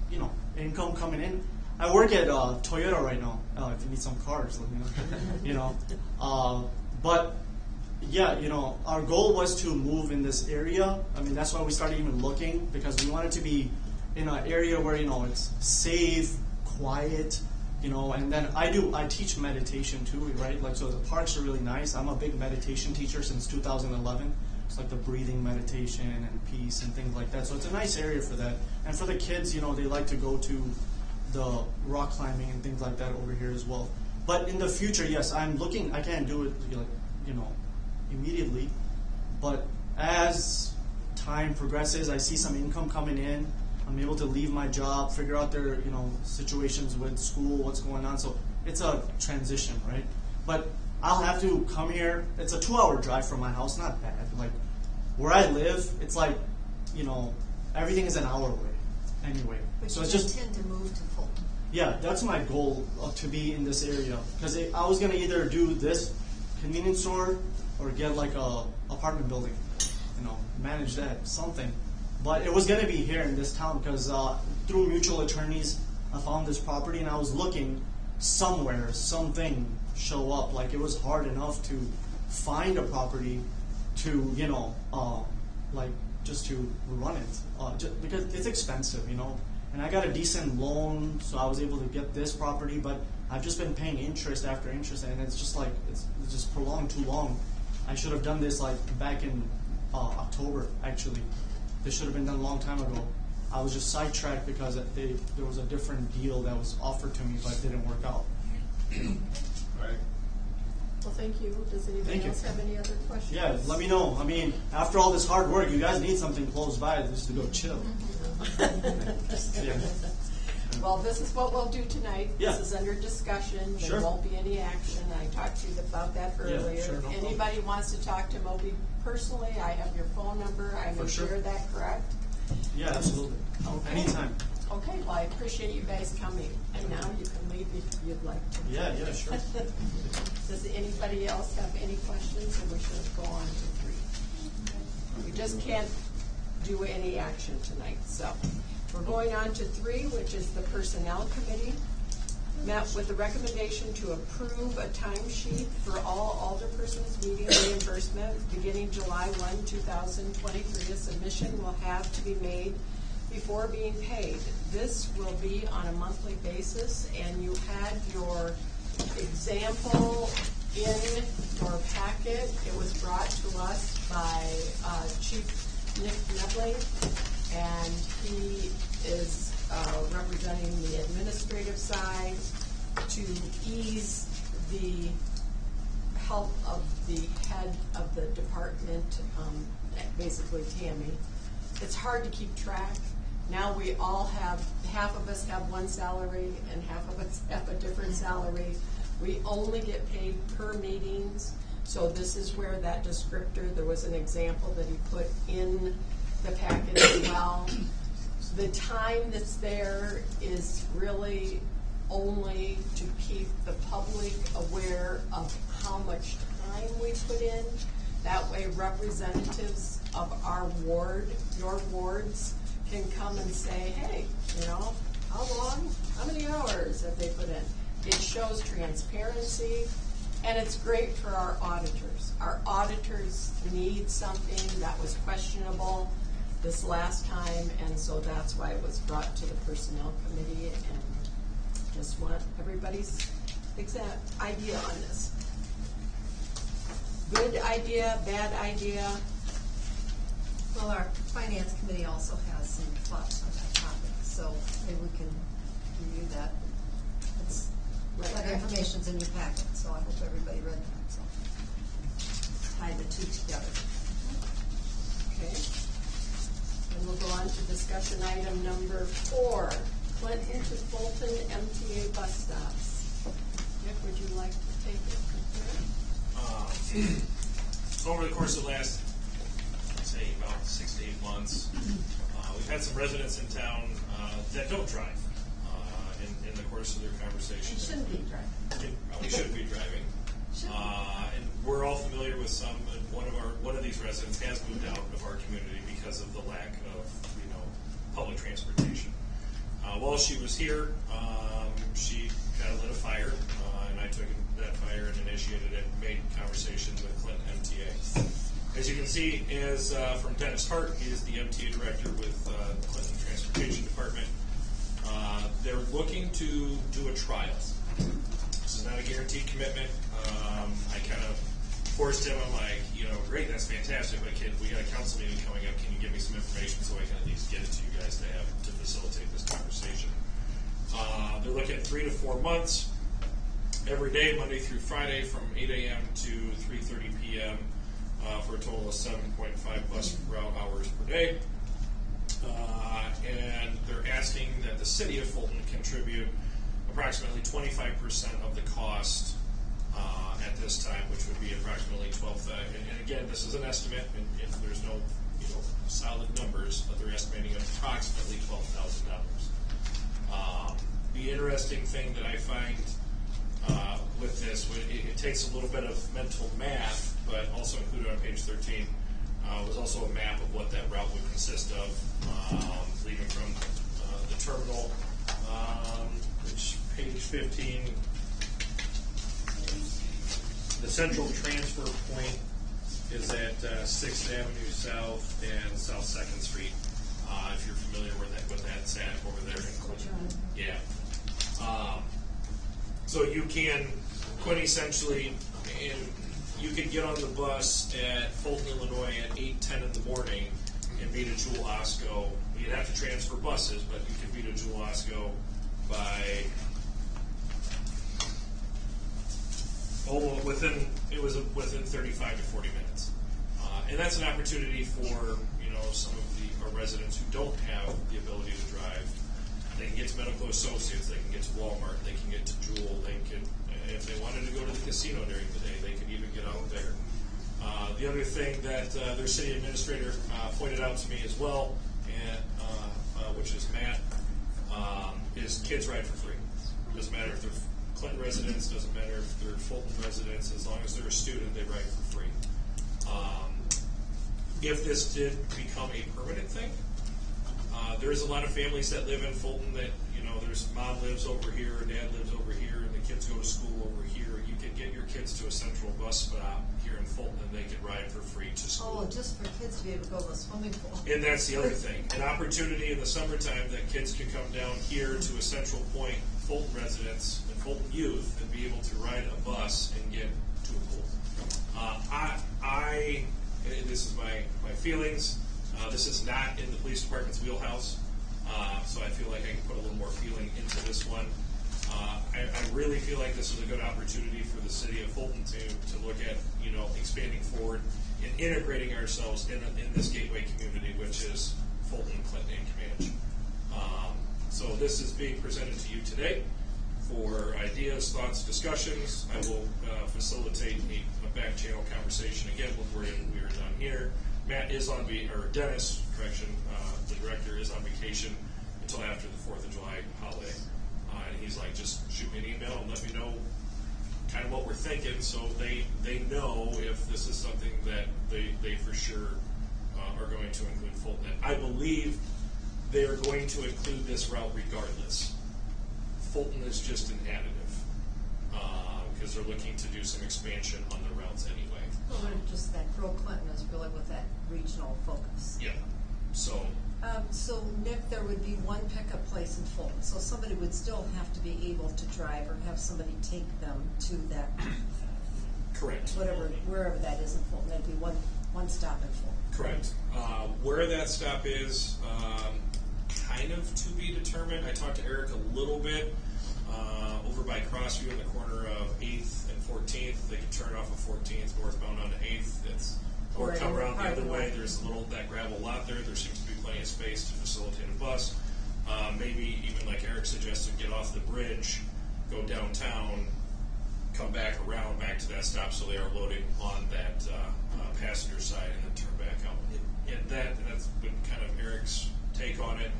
you know, income coming in. I work at Toyota right now. If you need some cars, let me know. You know, but yeah, you know, our goal was to move in this area. I mean, that's why we started even looking because we wanted to be in an area where you know it's safe, quiet. You know, and then I teach meditation too, right? Like, so the parks are really nice. I'm a big meditation teacher since 2011. It's like the breathing meditation and peace and things like that. So it's a nice area for that. And for the kids, you know, they like to go to the rock climbing and things like that over here as well. But in the future, yes, I'm looking. I can't do it, like, you know, immediately. But as time progresses, I see some income coming in. I'm able to leave my job, figure out their, you know, situations with school, what's going on. So it's a transition, right? But I'll have to come here. It's a 2-hour drive from my house, not bad. Like where I live, it's like, you know, everything is an hour away anyway. But So you it's just intend to move to Fulton. yeah, that's my goal to be in this area because I was gonna either do this convenience store or get like a apartment building, manage that something. But it was gonna be here in this town because through mutual attorneys, I found this property and I was looking somewhere, something show up. Like it was hard enough to find a property to just to run it because it's expensive, And I got a decent loan, so I was able to get this property, but I've just been paying interest after interest, and it's just like it's just prolonged too long. I should have done this like back in October. Actually, this should have been done a long time ago. I was just sidetracked because there was a different deal that was offered to me, but it didn't work out. Right. Well, thank you. Does anybody Thank you. else have any other questions? Yeah, let me know. I mean, after all this hard work, you guys need something close by just to go chill. Yeah. Well, this is what we'll do tonight. Yeah. This is under discussion. There Sure. won't be any action. I talked to you about that earlier. sure, no problem. Anybody wants to talk to Moby personally, I have your phone number. I For will sure. share that, correct? Yeah, absolutely. Okay. Anytime. Okay, well, I appreciate you guys coming. And now you can leave if you'd like to. Yeah, sure. Does anybody else have any questions, or we should go on to 3? We just can't do any action tonight, so. We're going on to 3, which is the Personnel Committee. Met with the recommendation to approve a timesheet for all alderpersons meeting reimbursement beginning July 1, 2023. A submission will have to be made before being paid. This will be on a monthly basis, and you had your example in your packet. It was brought to us by Chief Nick Medley, and he is representing the administrative side to ease the help of the head of the department, basically Tammy. It's hard to keep track. Now we all have, half of us have one salary and half of us have a different salary. We only get paid per meetings, so this is where that descriptor, there was an example that he put in the packet as well. The time that's there is really only to keep the public aware of how much time we put in. That way representatives of our ward, your wards, can come and say, hey, how long, how many hours have they put in? It shows transparency, and it's great for our auditors. Our auditors need something that was questionable this last time, and so that's why it was brought to the Personnel Committee, and just want everybody's exact idea on this. Good idea, bad idea? Well, our finance committee also has some thoughts on that topic, so maybe we can review that. It's, that information's in your packet, so I hope everybody read that, so. Tie the two together. Okay. And we'll go on to discussion item number 4, Clinton to Fulton MTA bus stops. Dick, would you like to take it from here? Over the course of the last, I'd say, about 6 to 8 months, we've had some residents in town that don't drive in the course of their conversations. They shouldn't be driving. Probably shouldn't be driving. And we're all familiar with some. And one of these residents has moved out of our community because of the lack of public transportation. While she was here, she kind of lit a fire, and I took that fire and initiated it, made conversation with Clinton MTA. As you can see, from Dennis Hart, he is the MTA director with the Clinton Transportation Department. They're looking to do a trial. This is not a guaranteed commitment. I kind of forced him. I'm like, great, that's fantastic, but we got a council meeting coming up. Can you give me some information so I can at least get it to you guys to facilitate this conversation? They're looking at 3 to 4 months, every day, Monday through Friday, from 8 a.m. to 3:30 p.m. For a total of 7.5 bus route hours per day. And they're asking that the city of Fulton contribute approximately 25% of the cost at this time, which would be approximately $12,000. And again, this is an estimate, and if there's no solid numbers, but they're estimating approximately $12,000. The interesting thing that I find with this, it takes a little bit of mental math, but also included on page 13 was also a map of what that route would consist of, leaving from the terminal, which page 15. The central transfer point is at 6th Avenue South and South 2nd Street. If you're familiar with that's at over there in Clinton. Yeah. So you can quintessentially, you could get on the bus at Fulton, Illinois at 8:10 in the morning and be to Jewel Osco. You'd have to transfer buses, but you could be to Jewel Osco by within 35 to 40 minutes. And that's an opportunity for some of our residents who don't have the ability to drive. They can get to Medical Associates, they can get to Walmart, they can get to Jewel, they can, if they wanted to go to the casino during the day, they could even get out there. The other thing that their city administrator pointed out to me as well, and which is Matt, is kids ride for free. Doesn't matter if they're Clinton residents, doesn't matter if they're Fulton residents, as long as they're a student, they ride for free. If this did become a permanent thing, there's a lot of families that live in Fulton that, there's mom lives over here, dad lives over here, and the kids go to school over here. You could get your kids to a central bus stop here in Fulton, and they could ride for free to school. Oh, just for kids to be able to go to a swimming pool. And that's the other thing. An opportunity in the summertime that kids can come down here to a central point, Fulton residents and Fulton youth, and be able to ride a bus and get to a pool. And this is my feelings. This is not in the police department's wheelhouse, so I feel like I can put a little more feeling into this one. I really feel like this is a good opportunity for the city of Fulton to look at, expanding forward and integrating ourselves in this gateway community, which is Fulton, Clinton, and Comanche. So this is being presented to you today for ideas, thoughts, discussions. I will facilitate a back channel conversation again when we are done here. Matt is on Dennis, the director, is on vacation until after the 4th of July holiday. And he's like, just shoot me an email and let me know kind of what we're thinking, so they know if this is something that they for sure are going to include Fulton. And I believe they are going to include this route regardless. Fulton is just an additive, because they're looking to do some expansion on the routes anyway. Well, they're just that Pearl Clinton is really with that regional focus. Yeah, so, So Nick, there would be one pickup place in Fulton, so somebody would still have to be able to drive or have somebody take them to that, correct. wherever that is in Fulton, that'd be one stop in Fulton. Correct. Where that stop is, kind of to be determined. I talked to Eric a little bit over by Crossview in the corner of 8th and 14th. They can turn off of 14th northbound onto 8th. Or Right, come in the around the other parking way. lot. There's that gravel lot there. There seems to be plenty of space to facilitate a bus. Maybe even like Eric suggested, get off the bridge, go downtown, come back around back to that stop so they are loading on that passenger side and then turn back out. That's been kind of Eric's take on it.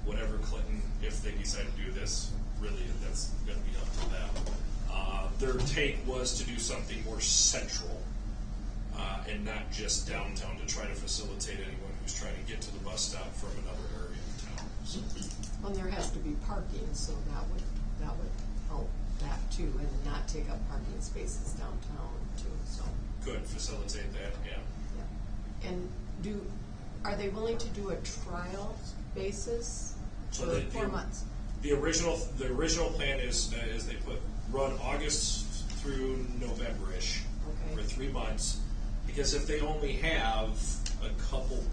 Whatever Clinton, if they decide to do this, really that's going to be up to them. Their take was to do something more central and not just downtown, to try to facilitate anyone who's trying to get to the bus stop from another area of town. So, Well, there has to be parking, so that would help that too, and not take up parking spaces downtown too, so. could facilitate that, yeah. Yeah. And are they willing to do a trial basis? So for the 4 months. The original plan is they run August through November-ish Okay. for 3 months, because if they only have a couple,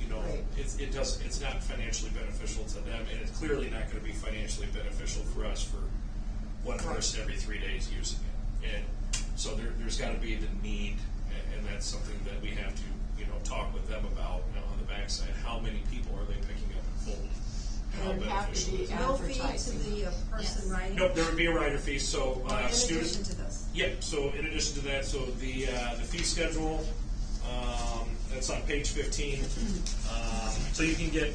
Right. it's not financially beneficial to them, and it's clearly not going to be financially beneficial for us for one person every 3 days using it. And so there's got to be the need, and that's something that we have to talk with them about on the backside. How many people are they picking up in Fulton? How And it'd have to beneficial be is it? No fee to Advertising. the person Yes. riding? Nope, there would be a rider fee, so In addition students. to this? Yep, so in addition to that, so the fee schedule, that's on page 15. So you can get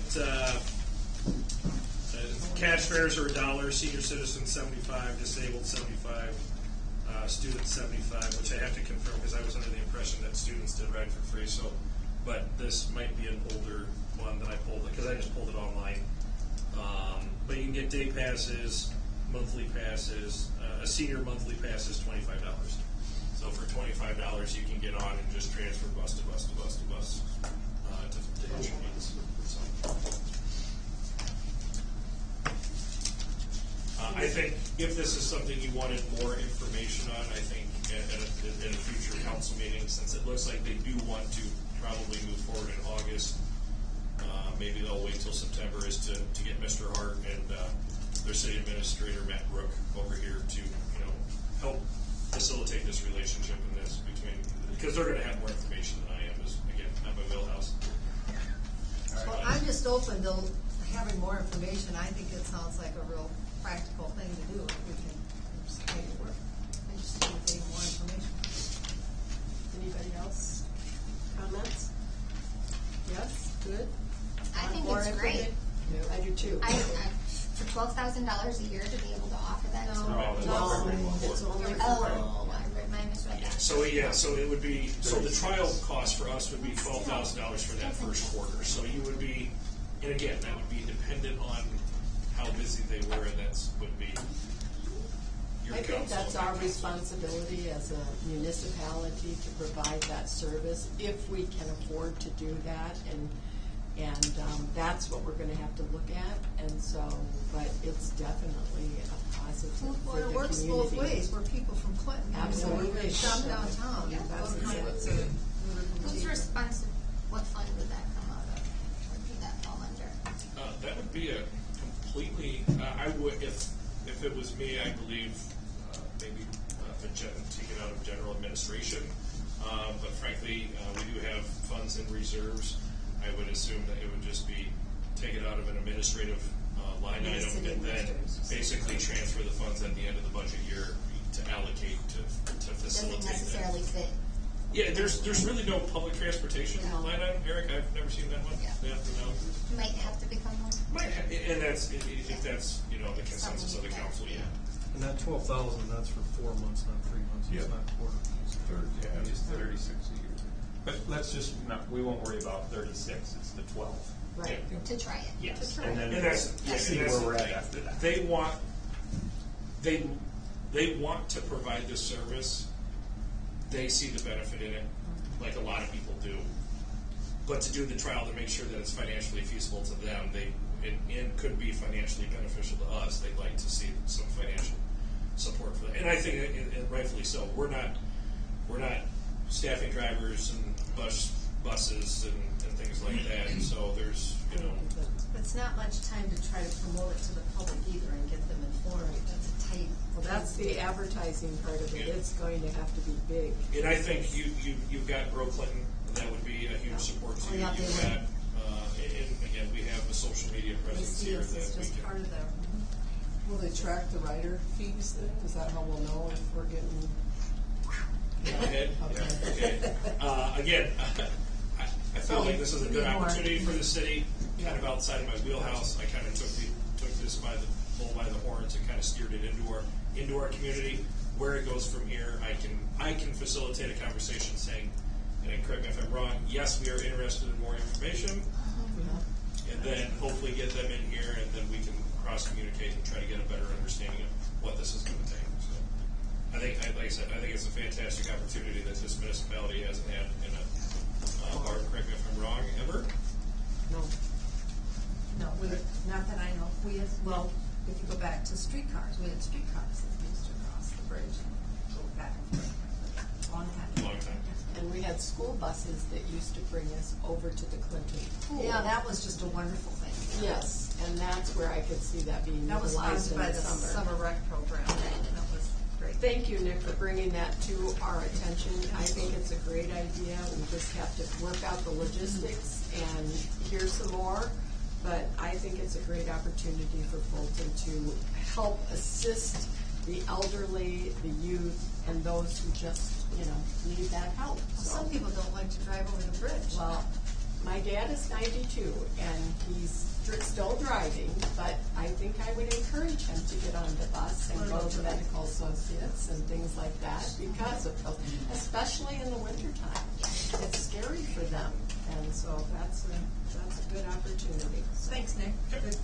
cash fares are $1, senior citizen 75, disabled 75, students 75, which I have to confirm because I was under the impression that students did ride for free. So, but this might be an older one that I pulled because I just pulled it online. But you can get day passes, monthly passes. A senior monthly pass is $25. So for $25, you can get on and just transfer bus to bus to bus to bus to hit your needs. So. I think if this is something you wanted more information on, I think at a future council meeting, since it looks like they do want to probably move forward in August, maybe they'll wait till September is to get Mr. Hart and their city administrator, Matt Brook, over here to help facilitate this relationship in this between, because they're going to have more information than I am, is again, not my wheelhouse. Well, I'm just open to having more information. I think it sounds like a real practical thing to do if we can just make it work. I just need to get more information. Anybody else? Comments? Yes, good? I think More it's great. information? I do too. For $12,000 a year to be able to offer that to No. It's only Oh, I misread that. So it would be, so the trial cost for us would be $12,000 for that first quarter. So you would be, and again, that would be dependent on how busy they were, and that's would be your I think council. that's our responsibility as a municipality to provide that service if we can afford to do that, and that's what we're going to have to look at. And so, but it's definitely a positive for Well, the it works community. both ways. We're people from Clinton. Absolutely. Shop downtown. Yeah. That's Exactly. Who's responsible? What fund would that come out of? What would that fall under? That would be a completely. I would, if it was me, I believe maybe take it out of general administration. But frankly, we do have funds and reserves. I would assume that it would just be take it out of an administrative line Yeah, item city and then administrators. basically transfer the funds at the end of the budget year to allocate to Doesn't facilitate that. necessarily fit Yeah, there's really no public transportation No. line item, Eric. I've never seen that one. Yeah. No. Might have to become one. And that's if that's the consensus of the council. Yeah. And that 12,000, that's for 4 months, not 3 months. It's Yeah. not quarter. It's 36 a year. But let's just we won't worry about 36. It's the 12. Right. To try it. Yes, try and then And that's we'll see and that's where the we're at thing. after that. They want to provide this service. They see the benefit in it, like a lot of people do. But to do the trial to make sure that it's financially feasible to them, and could be financially beneficial to us, they'd like to see some financial support for that. And I think, and rightfully so, we're not staffing drivers and buses and things like that. And so there's It's not much time to try to promote it to the public either and get them informed. That's a tight. Well, that's the advertising part of it. Yeah. It's going to have to be big. And I think you've got Bro Clinton, and that would be a huge support to Oh, you. yeah, they You've would. got, and again, we have the social media They presence see here us as that we just can. part of their. Will they track the rider fees then? Is that how we'll know if we're getting? Go ahead. Okay. Okay. Again, I felt like this is a good More. opportunity for the city, kind of outside of my wheelhouse. I kind of took this by the bull by the horns and kind of steered it into our community. Where it goes from here, I can facilitate a conversation saying, and correct me if I'm wrong, yes, we are interested in more information, and then hopefully get them in here, and then we can cross-communicate and try to get a better understanding of what this is going to take. So, I think, like I said, I think it's a fantastic opportunity that this municipality hasn't had in a, Barb, correct me if I'm wrong, ever? No. No, not that I know. We had, well, if you go back to streetcars, we had streetcars that used to cross the bridge and go back and forth. Long time. Long time. And we had school buses that used to bring us over to the Clinton pool. Yeah, that was just a wonderful thing. Yes, and that's where I could see that being That was utilized sponsored in by the the summer. summer rec program. That was great. Thank you, Nick, for bringing that to our attention. I think it's a great idea. We just have to work out the logistics and hear some more. But I think it's a great opportunity for Fulton to help assist the elderly, the youth, and those who just, need that help. So, Some people don't like to drive over the bridge. well, my dad is 92 and he's still driving, but I think I would encourage him to get on the bus and go to medical associates and things like that because of those, especially in the wintertime. It's scary for them, and so that's a good opportunity. Thanks, Nick. Good.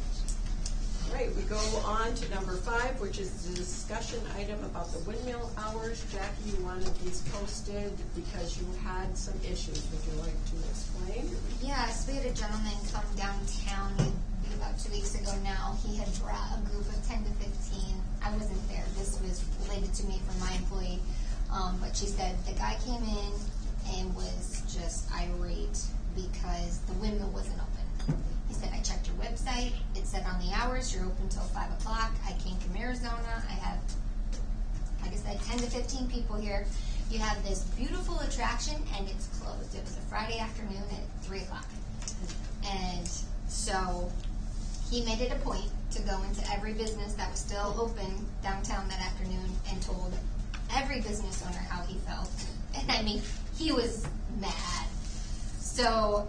All right, we go on to number 5, which is the discussion item about the windmill hours. Jackie, you wanted these posted because you had some issues. Would you like to explain? Yes, we had a gentleman come downtown maybe about 2 weeks ago now. He had brought a group of 10 to 15. I wasn't there. This was related to me from my employee. But she said the guy came in and was just irate because the windmill wasn't open. He said, I checked your website. It said on the hours you're open till 5 o'clock. I came from Arizona. I have, like I said, 10 to 15 people here. You have this beautiful attraction and it's closed. It was a Friday afternoon at 3 o'clock. And so he made it a point to go into every business that was still open downtown that afternoon and told every business owner how he felt. And I mean, he was mad. So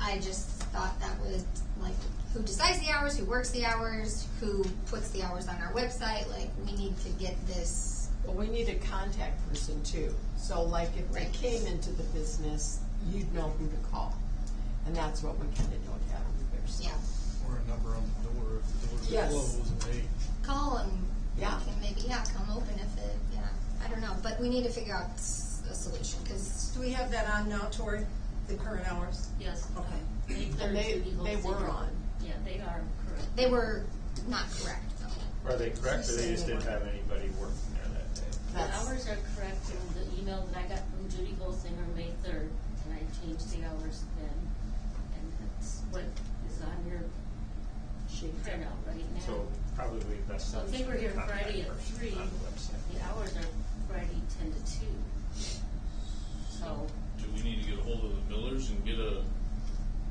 I just thought that was like, who decides the hours, who works the hours, who puts the hours on our website? Like, we need to get this. Well, we need a contact person too. So like if they Right. came into the business, you'd know who to call. And that's what we kind of don't have either. So. Yeah. Or a number on the door if the doors Yes. are closed and hey. Call and Yeah. we can maybe, come open if it, I don't know. But we need to figure out a solution because Do we have that on now, Tori? The current hours? Yes. Okay. And they were on. Yeah, they are correct. they were not correct though. Are they correct, or they just didn't have anybody working there that day? The That's- hours are correct in the email that I got from Judy Golsinger May 3rd, and I changed the hours then. And that's what is on your She printout right now. So probably best. So if they were here contact Friday at person 3, on the website. the hours are Friday 10 to 2. So, Do we need to get a hold of the Millers and get a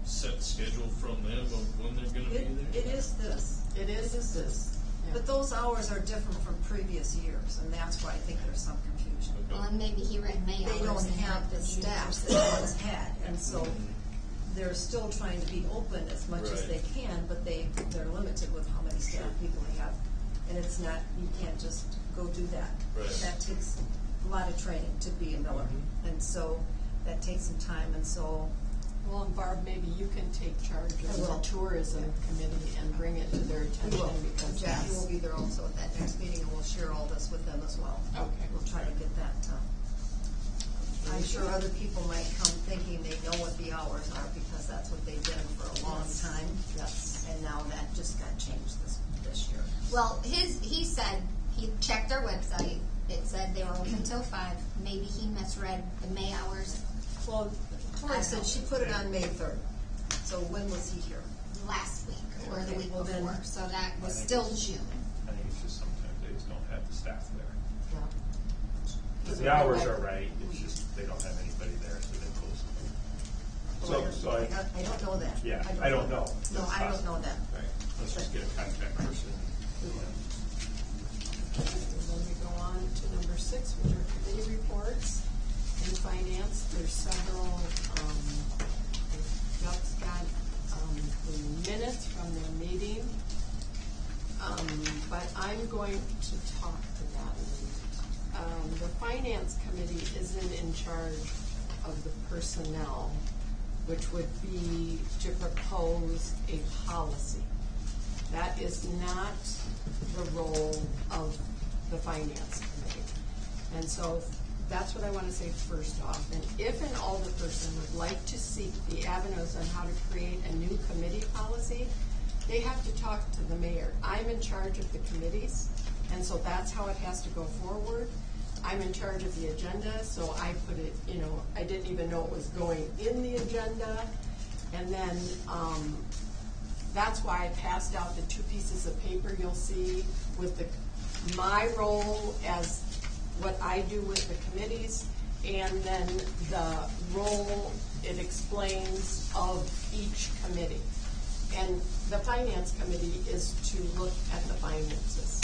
set schedule from them of when they're gonna be there? It is this. It is this. But those hours are different from previous years, and that's why I think there's some confusion. Well, and maybe he read May They don't hours and have not the staff juniors. that one's had, and so they're still trying to be open as much as Right. they can, but they're limited with how many staff people they have. And it's not, you can't just go do that. Right. That takes a lot of training to be a miller, and so that takes some time, and so, Well, and Barb, maybe you can take charge I of the will. tourism committee and bring it to their we attention will. because Jackie that's. will be there also at that next meeting, and we'll share all this with them as well. Okay. We'll try to get that, I'm sure other people might come thinking they know what the hours are, because that's what they've been for a long Yes. time. Yes. And now that just got changed this year. Well, he said, he checked our website, it said they were open till 5, maybe he misread the May hours Well, I Tori don't said know. she put it on May 3rd, so when was he here? last week or the Okay, week well then- before, so that was I think still it's- June. I think it's just sometimes they just don't have the staff there. Yeah. The hours are right, it's just they don't have anybody there, so they close. So I, I don't know that. yeah, I don't know. No, I don't know that. Right, let's just get a contact person. And then we go on to number 6, which are committee reports. In finance, there's several, Doug's got, the minutes from their meeting. But I'm going to talk to that. The finance committee isn't in charge of the personnel, which would be to propose a policy. That is not the role of the finance committee. And so that's what I want to say first off. And if an alderperson would like to seek the avenues on how to create a new committee policy, they have to talk to the mayor. I'm in charge of the committees, and so that's how it has to go forward. I'm in charge of the agenda, so I put it, I didn't even know it was going in the agenda. And then, that's why I passed out the 2 pieces of paper you'll see with my role as what I do with the committees, and then the role it explains of each committee. And the finance committee is to look at the finances.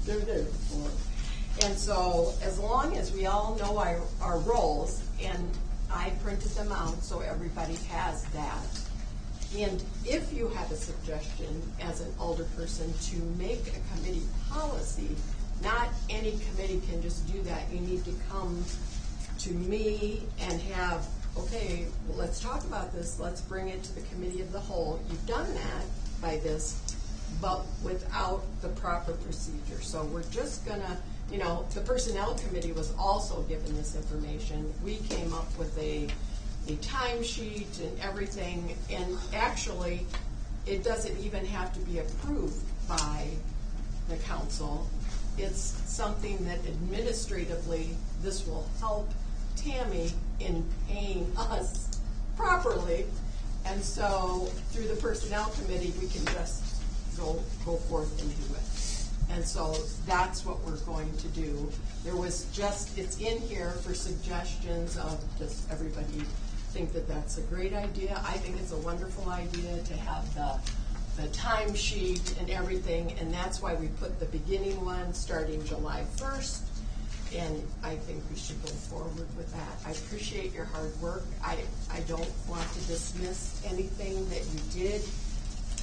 They're there for. And so as long as we all know our roles, and I printed them out so everybody has that. And if you have a suggestion as an alderperson to make a committee policy, not any committee can just do that. You need to come to me and have, okay, well, let's talk about this. Let's bring it to the committee of the whole. You've done that by this, but without the proper procedure. So we're just gonna, the personnel committee was also given this information. We came up with a timesheet and everything, and actually, it doesn't even have to be approved by the council. It's something that administratively, this will help Tammy in paying us properly. And so, through the personnel committee, we can just go forth and do it. And so, that's what we're going to do. There was it's in here for suggestions of, does everybody think that that's a great idea? I think it's a wonderful idea to have the timesheet and everything, and that's why we put the beginning one starting July 1st. And I think we should go forward with that. I appreciate your hard work. I don't want to dismiss anything that you did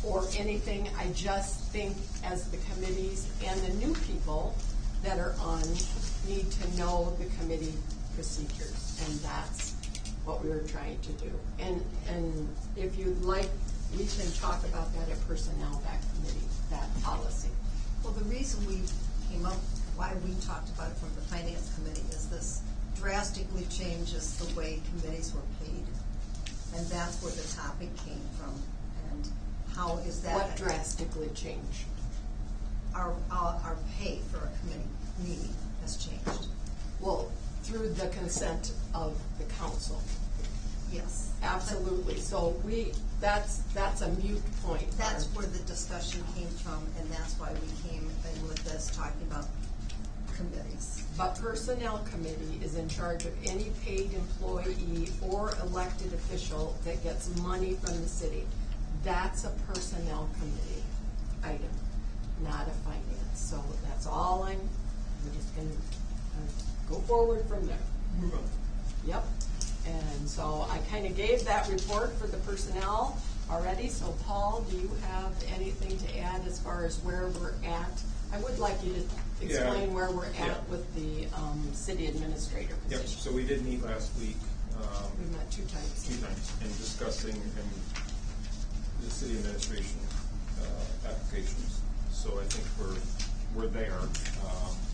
or anything. I just think as the committees and the new people that are on need to know the committee procedures, and that's what we were trying to do. And if you'd like, we can talk about that at personnel, that committee, that policy. Well, the reason we came up, why we talked about it from the finance committee, is this drastically changes the way committees were paid. And that's where the topic came from. And how is that? What drastically changed? Our pay for a committee meeting has changed. Well, through the consent of the council. Yes. Absolutely. So that's a moot point. That's where the discussion came from, and that's why we came in with this, talking about committees. But personnel committee is in charge of any paid employee or elected official that gets money from the city. That's a personnel committee. item, not a finance. So that's all we're just gonna go forward from there. Move on. Yep. And so I kind of gave that report for the personnel already. So Paul, do you have anything to add as far as where we're at? I would like you to explain where we're at with the city administrator Yep, position. so we did meet last week. We met 2 times. And discussing the city administration applications. So I think we're there.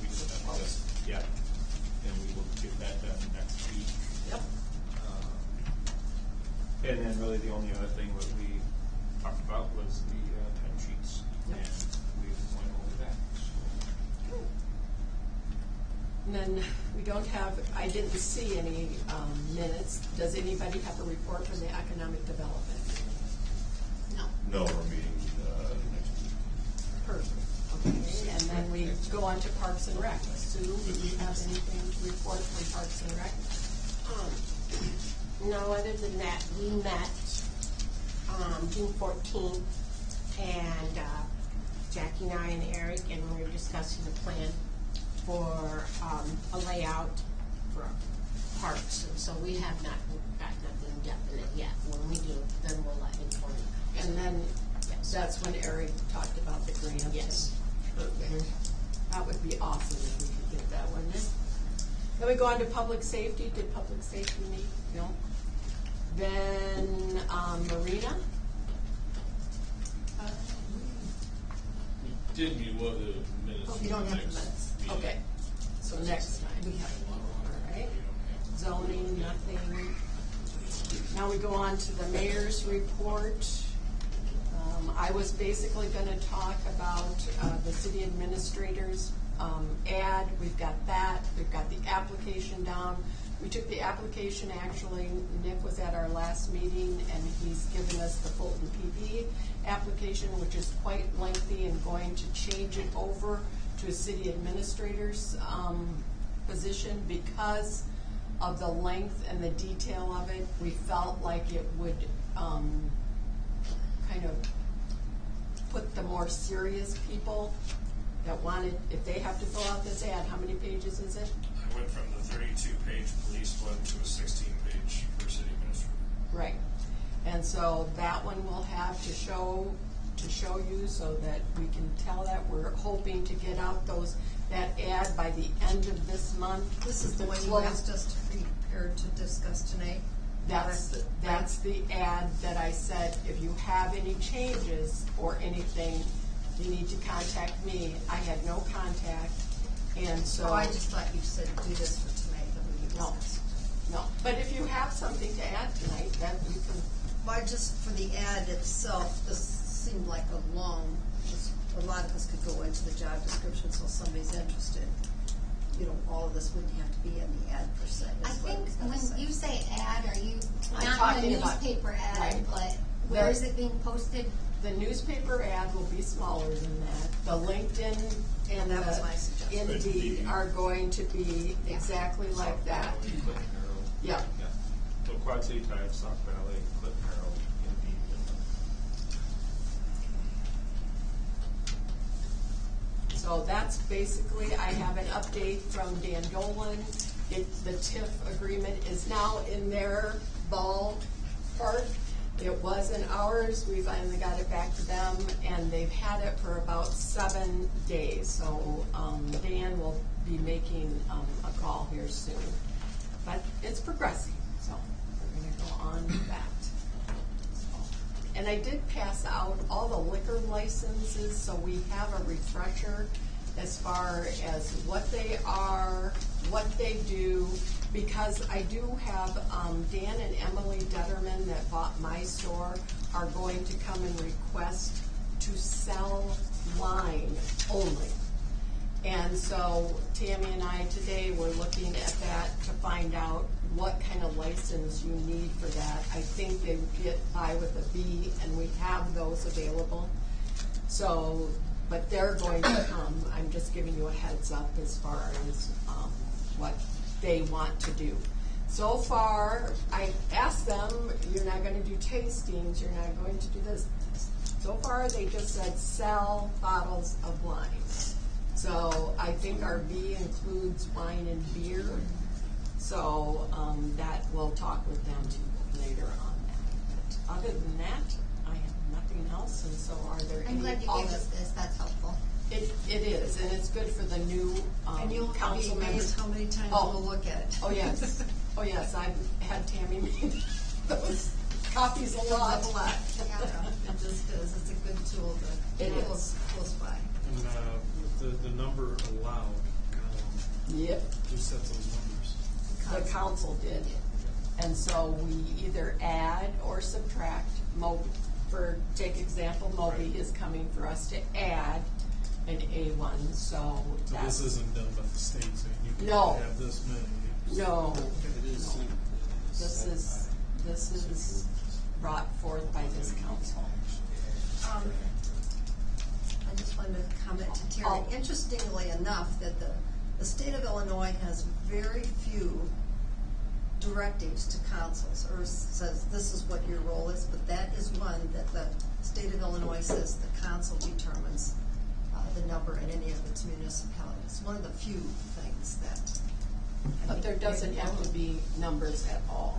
We just haven't done this yet, and we will get that done next week. Yep. And then really the only other thing that we talked about was the time sheets. Yep. And we went over that. So. And then we don't have, I didn't see any minutes. Does anybody have a report from the economic development? No. No, we're meeting next week. Perfect. Okay, and then we go on to Parks and Rec. Sue, do you have anything to report from Parks and Rec? No, other than that, we met June 14th, and Jackie and I and Eric, and we were discussing the plan for a layout for parks. And so we have not got nothing definite yet. When we do, then we'll let inform you. And then that's when Eric talked about the grant. Yes. Perfect. That would be awesome if we could get that one. Then we go on to public safety. Did public safety meet? No. Then Marina. We did meet one of the minutes. Oh, you don't have the minutes. meeting. Okay. So next time. We have one. All right. Zoning, nothing. Now we go on to the mayor's report. I was basically going to talk about the city administrator's ad. We've got that. We've got the application down. We took the application, actually, Nick was at our last meeting, and he's given us the Fulton PD application, which is quite lengthy, and going to change it over to a city administrator's position because of the length and the detail of it. We felt like it would kind of put the more serious people that wanted, if they have to fill out this ad, how many pages is it? I went from the 32-page police one to a 16-page for city administrator. Right. And so that one we'll have to show you so that we can tell that. We're hoping to get out that ad by the end of this month. This is the one you asked us to prepare to discuss tonight? That's the ad that I said, if you have any changes or anything, you need to contact me. I had no contact, and so. Oh, I just thought you said do this for tonight, that we could No. discuss. No, but if you have something to add tonight, then you can. Well, just for the ad itself, this seemed like a lot of this could go into the job description, so if somebody's interested, all of this wouldn't have to be in the ad per se. I is what think was gonna when say. you say ad, are you I'm not talking the about- newspaper ad, right. but where The- is it being posted? The newspaper ad will be smaller than that. The LinkedIn and That was my the suggestion. Indeed are going to be exactly like that. Valley, Clinton Arrow. Yeah. Yeah. So Quad City Times, Sauk Valley, Clinton Arrow, Indeed. So that's basically, I have an update from Dan Dolan. The TIF agreement is now in their ballpark. It was in ours. We finally got it back to them, and they've had it for about 7 days. So Dan will be making a call here soon. But it's progressing, so we're going to go on with that. And I did pass out all the liquor licenses, so we have a refresher as far as what they are, what they do, because I do have Dan and Emily Detterman that bought my store are going to come and request to sell wine only. And so Tammy and I today were looking at that to find out what kind of license you need for that. I think they get by with a B, and we have those available. So, but they're going to come. I'm just giving you a heads up as far as what they want to do. So far, I asked them, you're not going to do tastings, you're not going to do this. So far, they just said sell bottles of wine. So I think our B includes wine and beer. So, that, we'll talk with them later on that. But other than that, I have nothing else, and so are there any? I'm glad you gave us this, that's helpful. It is, and it's good for the new, And you'll be council members. amazed how many times Oh. we'll look at it. Oh, yes. Oh, yes, I've had Tammy make those copies a lot. A lot. Yeah, it just is. It's a good tool to It keep is. close by. And the number allowed Yep, just sets those numbers. the council did. And so we either add or subtract. Take example, Moby is coming for us to add an A1, so So that's. this isn't done by the state saying you can No. have this many. No, It is. this is brought forth by this council. I just wanted to comment to Terry. Oh. Interestingly enough, that the state of Illinois has very few directives to councils, or says this is what your role is, but that is one that the state of Illinois says the council determines the number in any of its municipalities. One of the few things that. But there doesn't have to be numbers at all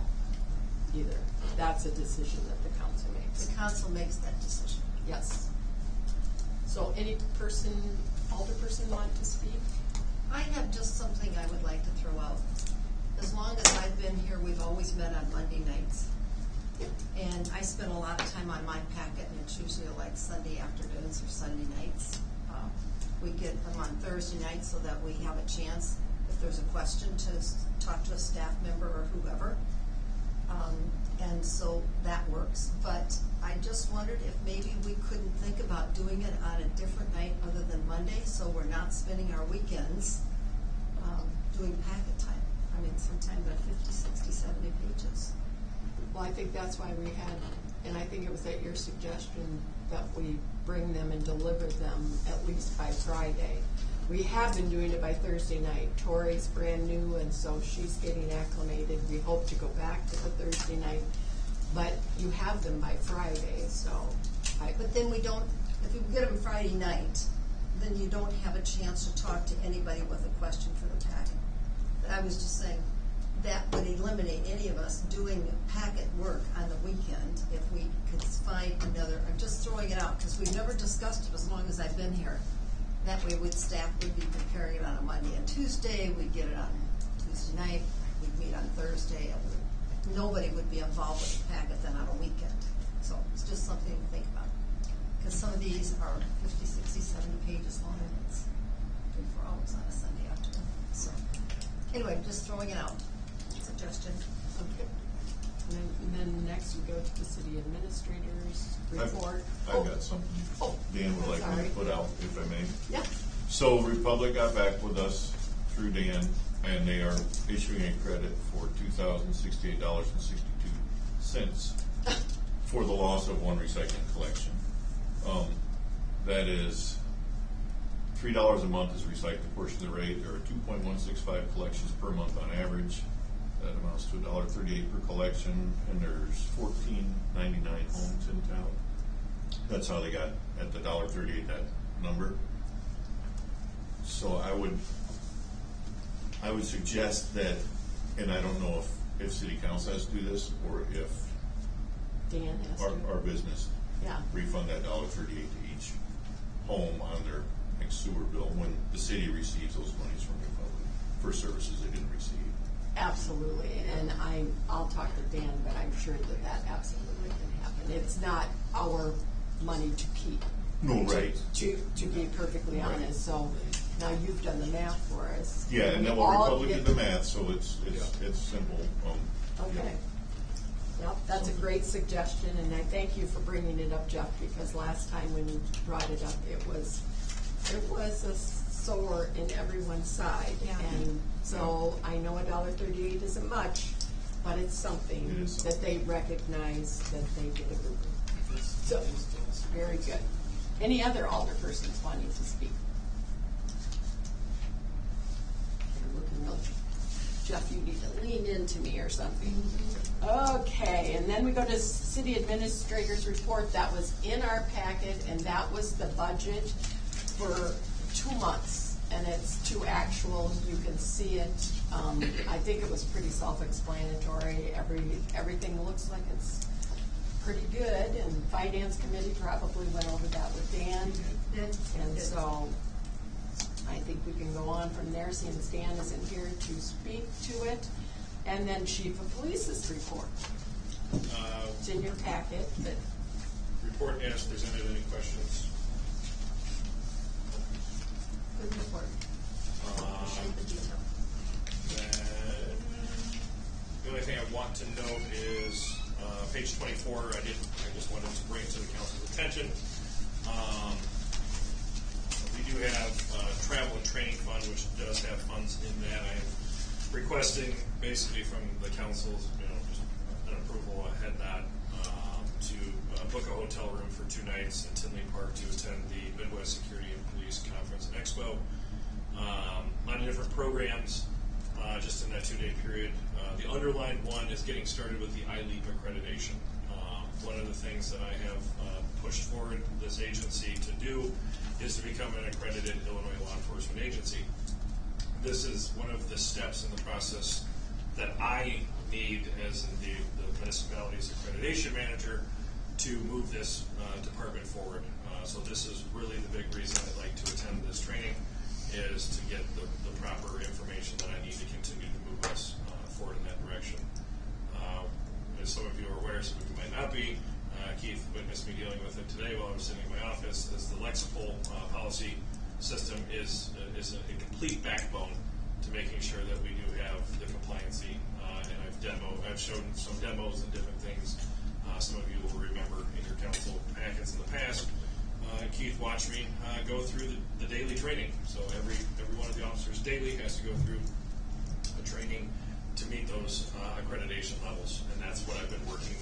either. That's a decision that the council makes. The council makes that decision. Yes. So any alderperson want to speak? I have just something I would like to throw out. As long as I've been here, we've always met on Monday nights. And I spend a lot of time on my packet, and it's usually like Sunday afternoons or Sunday nights. We get them on Thursday nights so that we have a chance, if there's a question, to talk to a staff member or whoever. And so that works. But I just wondered if maybe we couldn't think about doing it on a different night other than Monday, so we're not spending our weekends doing packet time. I mean, sometimes they're 50, 60, 70 pages. Well, I think that's why we had, and I think it was at your suggestion that we bring them and deliver them at least by Friday. We have been doing it by Thursday night. Tori's brand new, and so she's getting acclimated. We hope to go back to the Thursday night, but you have them by Friday, so. But then we don't, if we get them Friday night, then you don't have a chance to talk to anybody with a question for the packet. But I was just saying, that would eliminate any of us doing packet work on the weekend if we could find another, I'm just throwing it out, because we've never discussed it as long as I've been here. That way, staff would be preparing it on a Monday and Tuesday, we'd get it on Tuesday night, we'd meet on Thursday, and nobody would be involved with the packet then on a weekend. So it's just something to think about. Because some of these are 50, 60, 70 pages long, and it's 3-4 hours on a Sunday afternoon. So, anyway, just throwing it out. Suggestion. Okay. And then next we go to the city administrator's report. I've got something Oh, Dan would like me sorry. to put out, if I may. Yeah. So Republic got back with us through Dan, and they are issuing a credit for $2,068.62 for the loss of one recycling collection. That is $3 a month is recycled portion of the rate. There are 2.165 collections per month on average. That amounts to $1.38 per collection, and there's 1499 homes in town. That's how they got at the $1.38 that number. So I would suggest that, and I don't know if city council has to do this or if Dan has to. our business Yeah. refund that $1.38 to each home on their next sewer bill when the city receives those monies from Republic for services they didn't receive. Absolutely, and I'll talk to Dan, but I'm sure that absolutely can happen. It's not our money to keep. No, right. To be perfectly Right. honest, so now you've done the math for us. Yeah, and then We all Republic get- did the math, so it's simple. Okay. Yep, that's a great suggestion, and I thank you for bringing it up, Jeff, because last time when you brought it up, it was a sore in everyone's side. Yeah. And so I know $1.38 isn't much, but it's something It is something. that they recognize that they did a good. So, very good. Any other alderpersons wanting to speak? You're looking real, Jeff, you need to lean into me or something. Okay, and then we go to city administrator's report. That was in our packet, and that was the budget for 2 months. And it's to actual, you can see it. I think it was pretty self-explanatory. Everything looks like it's pretty good, and finance committee probably went over that with Dan. And so I think we can go on from there, since Dan isn't here to speak to it. And then chief of police's report. It's in your packet, but Report as presented. Any questions? Good report. Appreciate the detail. Then, the only thing I want to note is page 24. I just wanted to bring it to the council's attention. We do have travel and training fund, which does have funds in that. I am requesting basically from the council's, just an approval, a head nod to book a hotel room for 2 nights in Tinley Park to attend the Midwest Security and Police Conference and Expo. A lot of different programs just in that 2-day period. The underlined one is getting started with the ILEAP accreditation. One of the things that I have pushed forward this agency to do is to become an accredited Illinois law enforcement agency. This is one of the steps in the process that I need as the municipality's accreditation manager to move this department forward. So this is really the big reason I'd like to attend this training, is to get the proper information that I need to continue to move us forward in that direction. As some of you are aware, some of you might not be, Keith witnessed me dealing with it today while I was sitting in my office, is the Lexipol policy system is a complete backbone to making sure that we do have the compliancy. And I've shown some demos and different things. Some of you will remember in your council packets in the past. Keith watched me go through the daily training. So every one of the officers daily has to go through a training to meet those accreditation levels, and that's what I've been working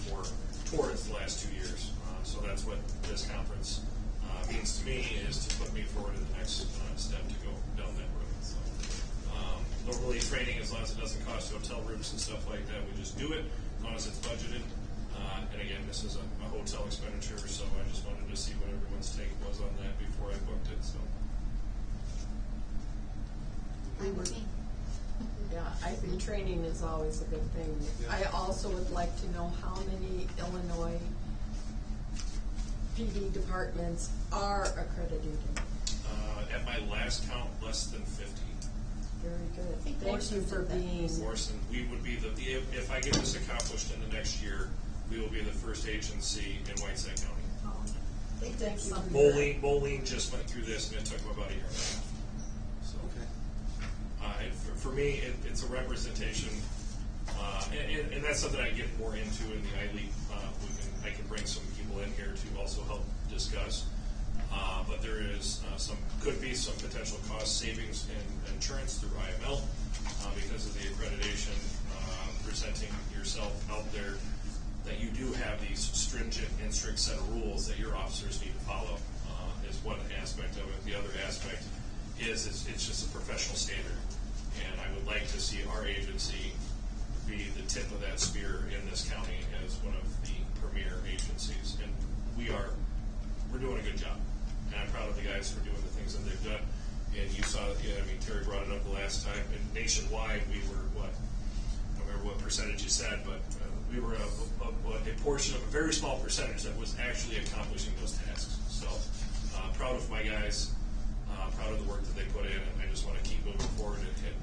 towards the last 2 years. So that's what this conference means to me, is to put me forward to the next step to go down that road. So, normally training, as long as it doesn't cost hotel rooms and stuff like that, we just do it, as long as it's budgeted. And again, this is a hotel expenditure, so I just wanted to see what everyone's take was on that before I booked it. So, yeah, I think training is always a good thing. I also would like to know how many Illinois PD departments are accredited. at my last count, less than 50. Very good. think Thank you Morrison's for at that. being. Morrison, we would be if I get this accomplished in the next year, we will be the first agency in Whiteside County. They did Thank you. something. Moline just went through this, and it took them about a year and a half. So, for me, it's a representation, and that's something I get more into in the ILEAP. I can bring some people in here to also help discuss. But there is could be some potential cost savings in insurance through IML because of the accreditation, presenting yourself out there that you do have these stringent and strict set of rules that your officers need to follow is one aspect of it. The other aspect is it's just a professional standard, and I would like to see our agency be the tip of that spear in this county as one of the premier agencies, and we're doing a good job, and I'm proud of the guys for doing the things that they've done. And you saw, Terry brought it up the last time, and nationwide we were I don't remember what percentage you said, but we were a portion of a very small percentage that was actually accomplishing those tasks. So proud of my guys, proud of the work that they put in, and I just want to keep moving forward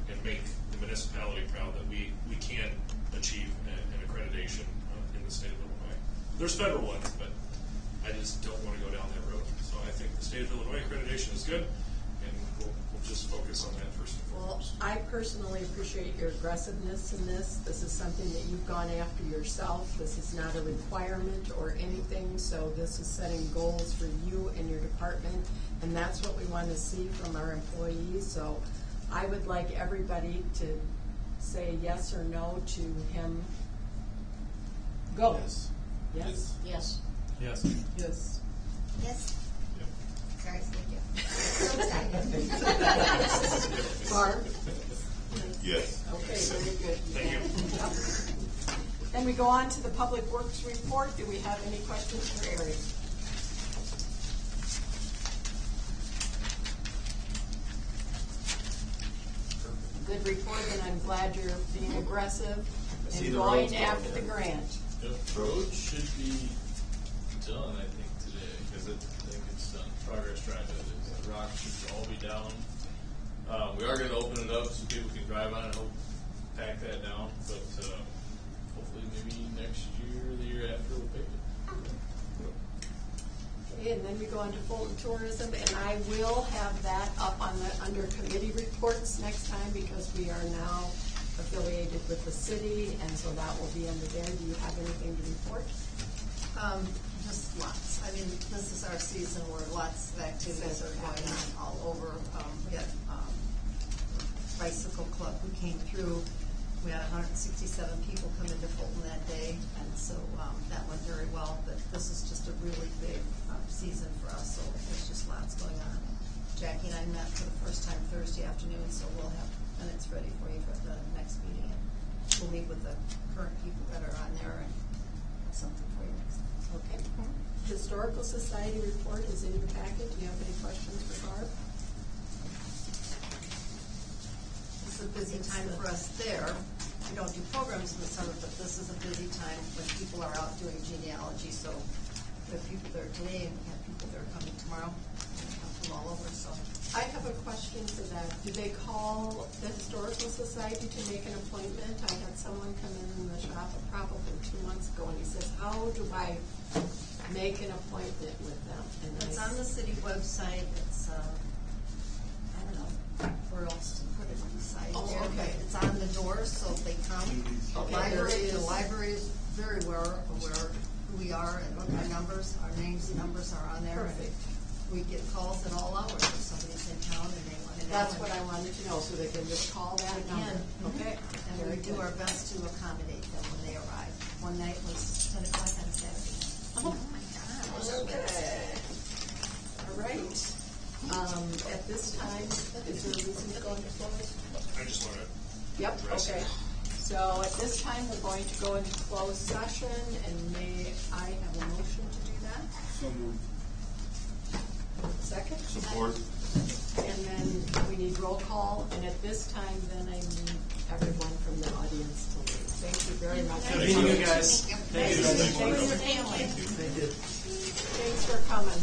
and make the municipality proud that we can achieve an accreditation in the state of Illinois. There's federal ones, but I just don't want to go down that road. So I think the state of Illinois accreditation is good, and we'll just focus on that first and Well, foremost. I personally appreciate your aggressiveness in this. This is something that you've gone after yourself. This is not a requirement or anything, so this is setting goals for you and your department, and that's what we want to see from our employees. So I would like everybody to say yes or no to him. Go. Yes. Yes? Yes. Yes. Yes. Yes. Sorry, thank you. So excited. Barb? Yes. Okay, very good. Thank you. Then we go on to the Public Works report. Do we have any questions for Eric? Good report, and I'm glad you're being aggressive see and the going roads going after the in. grant. Yep, road should be done, I think, today. Is it? I think it's done. Progress drive it is. The rock should all be down. We are gonna open it up so people can drive on it, help pack that down, but, hopefully maybe next year or the year after we'll pave it. Okay, and then we go on to Fulton Tourism, and I will have that up on the, under committee reports next time, because we are now affiliated with the city, and so that will be under there. Do you have anything to report? Just lots. I mean, this is our season where lots of activities are going on all over. We had Bicycle Club who came through. We had 167 people come into Fulton that day, and so that went very well. But this is just a really big season for us, so there's just lots going on. Jackie and I met for the first time Thursday afternoon, so we'll have minutes ready for you for the next meeting. And we'll meet with the current people that are on there and have something for you next time. Okay. Historical Society report is in your packet. Do you have any questions for Barb? It's a busy time for us there. We don't do programs in the summer, but this is a busy time when people are out doing genealogy. So we have people there today, and we have people there coming tomorrow. And they come from all over. So I have a question for that. Do they call the Historical Society to make an appointment? I had someone come in the shop probably 2 months ago, and he says, how do I make an appointment with them? And it's on the city website. It's I don't know where else to put it on the site. Oh, there, okay. but it's on the doors, so if they come. Okay, there it is. The library is very aware who we are and our numbers, our names and numbers are on there. Perfect. We get calls at all hours if somebody's in town and they want to know. That's what I wanted to know, so they can just call that number. Okay. And we do our best to accommodate them when they arrive. One night was 10 o'clock on Saturday. Oh my gosh. Okay. All right. At this time, is there a reason to go into closed? I just want to. Yep, okay. So at this time, we're going to go into closed session, and may I have a motion to do that? So moved. Second? Support. And then we need roll call, and at this time, then I need everyone from the audience to leave. Thank you very much. Thank you, guys. Thank you. Thank you. Thanks Thank you. for coming.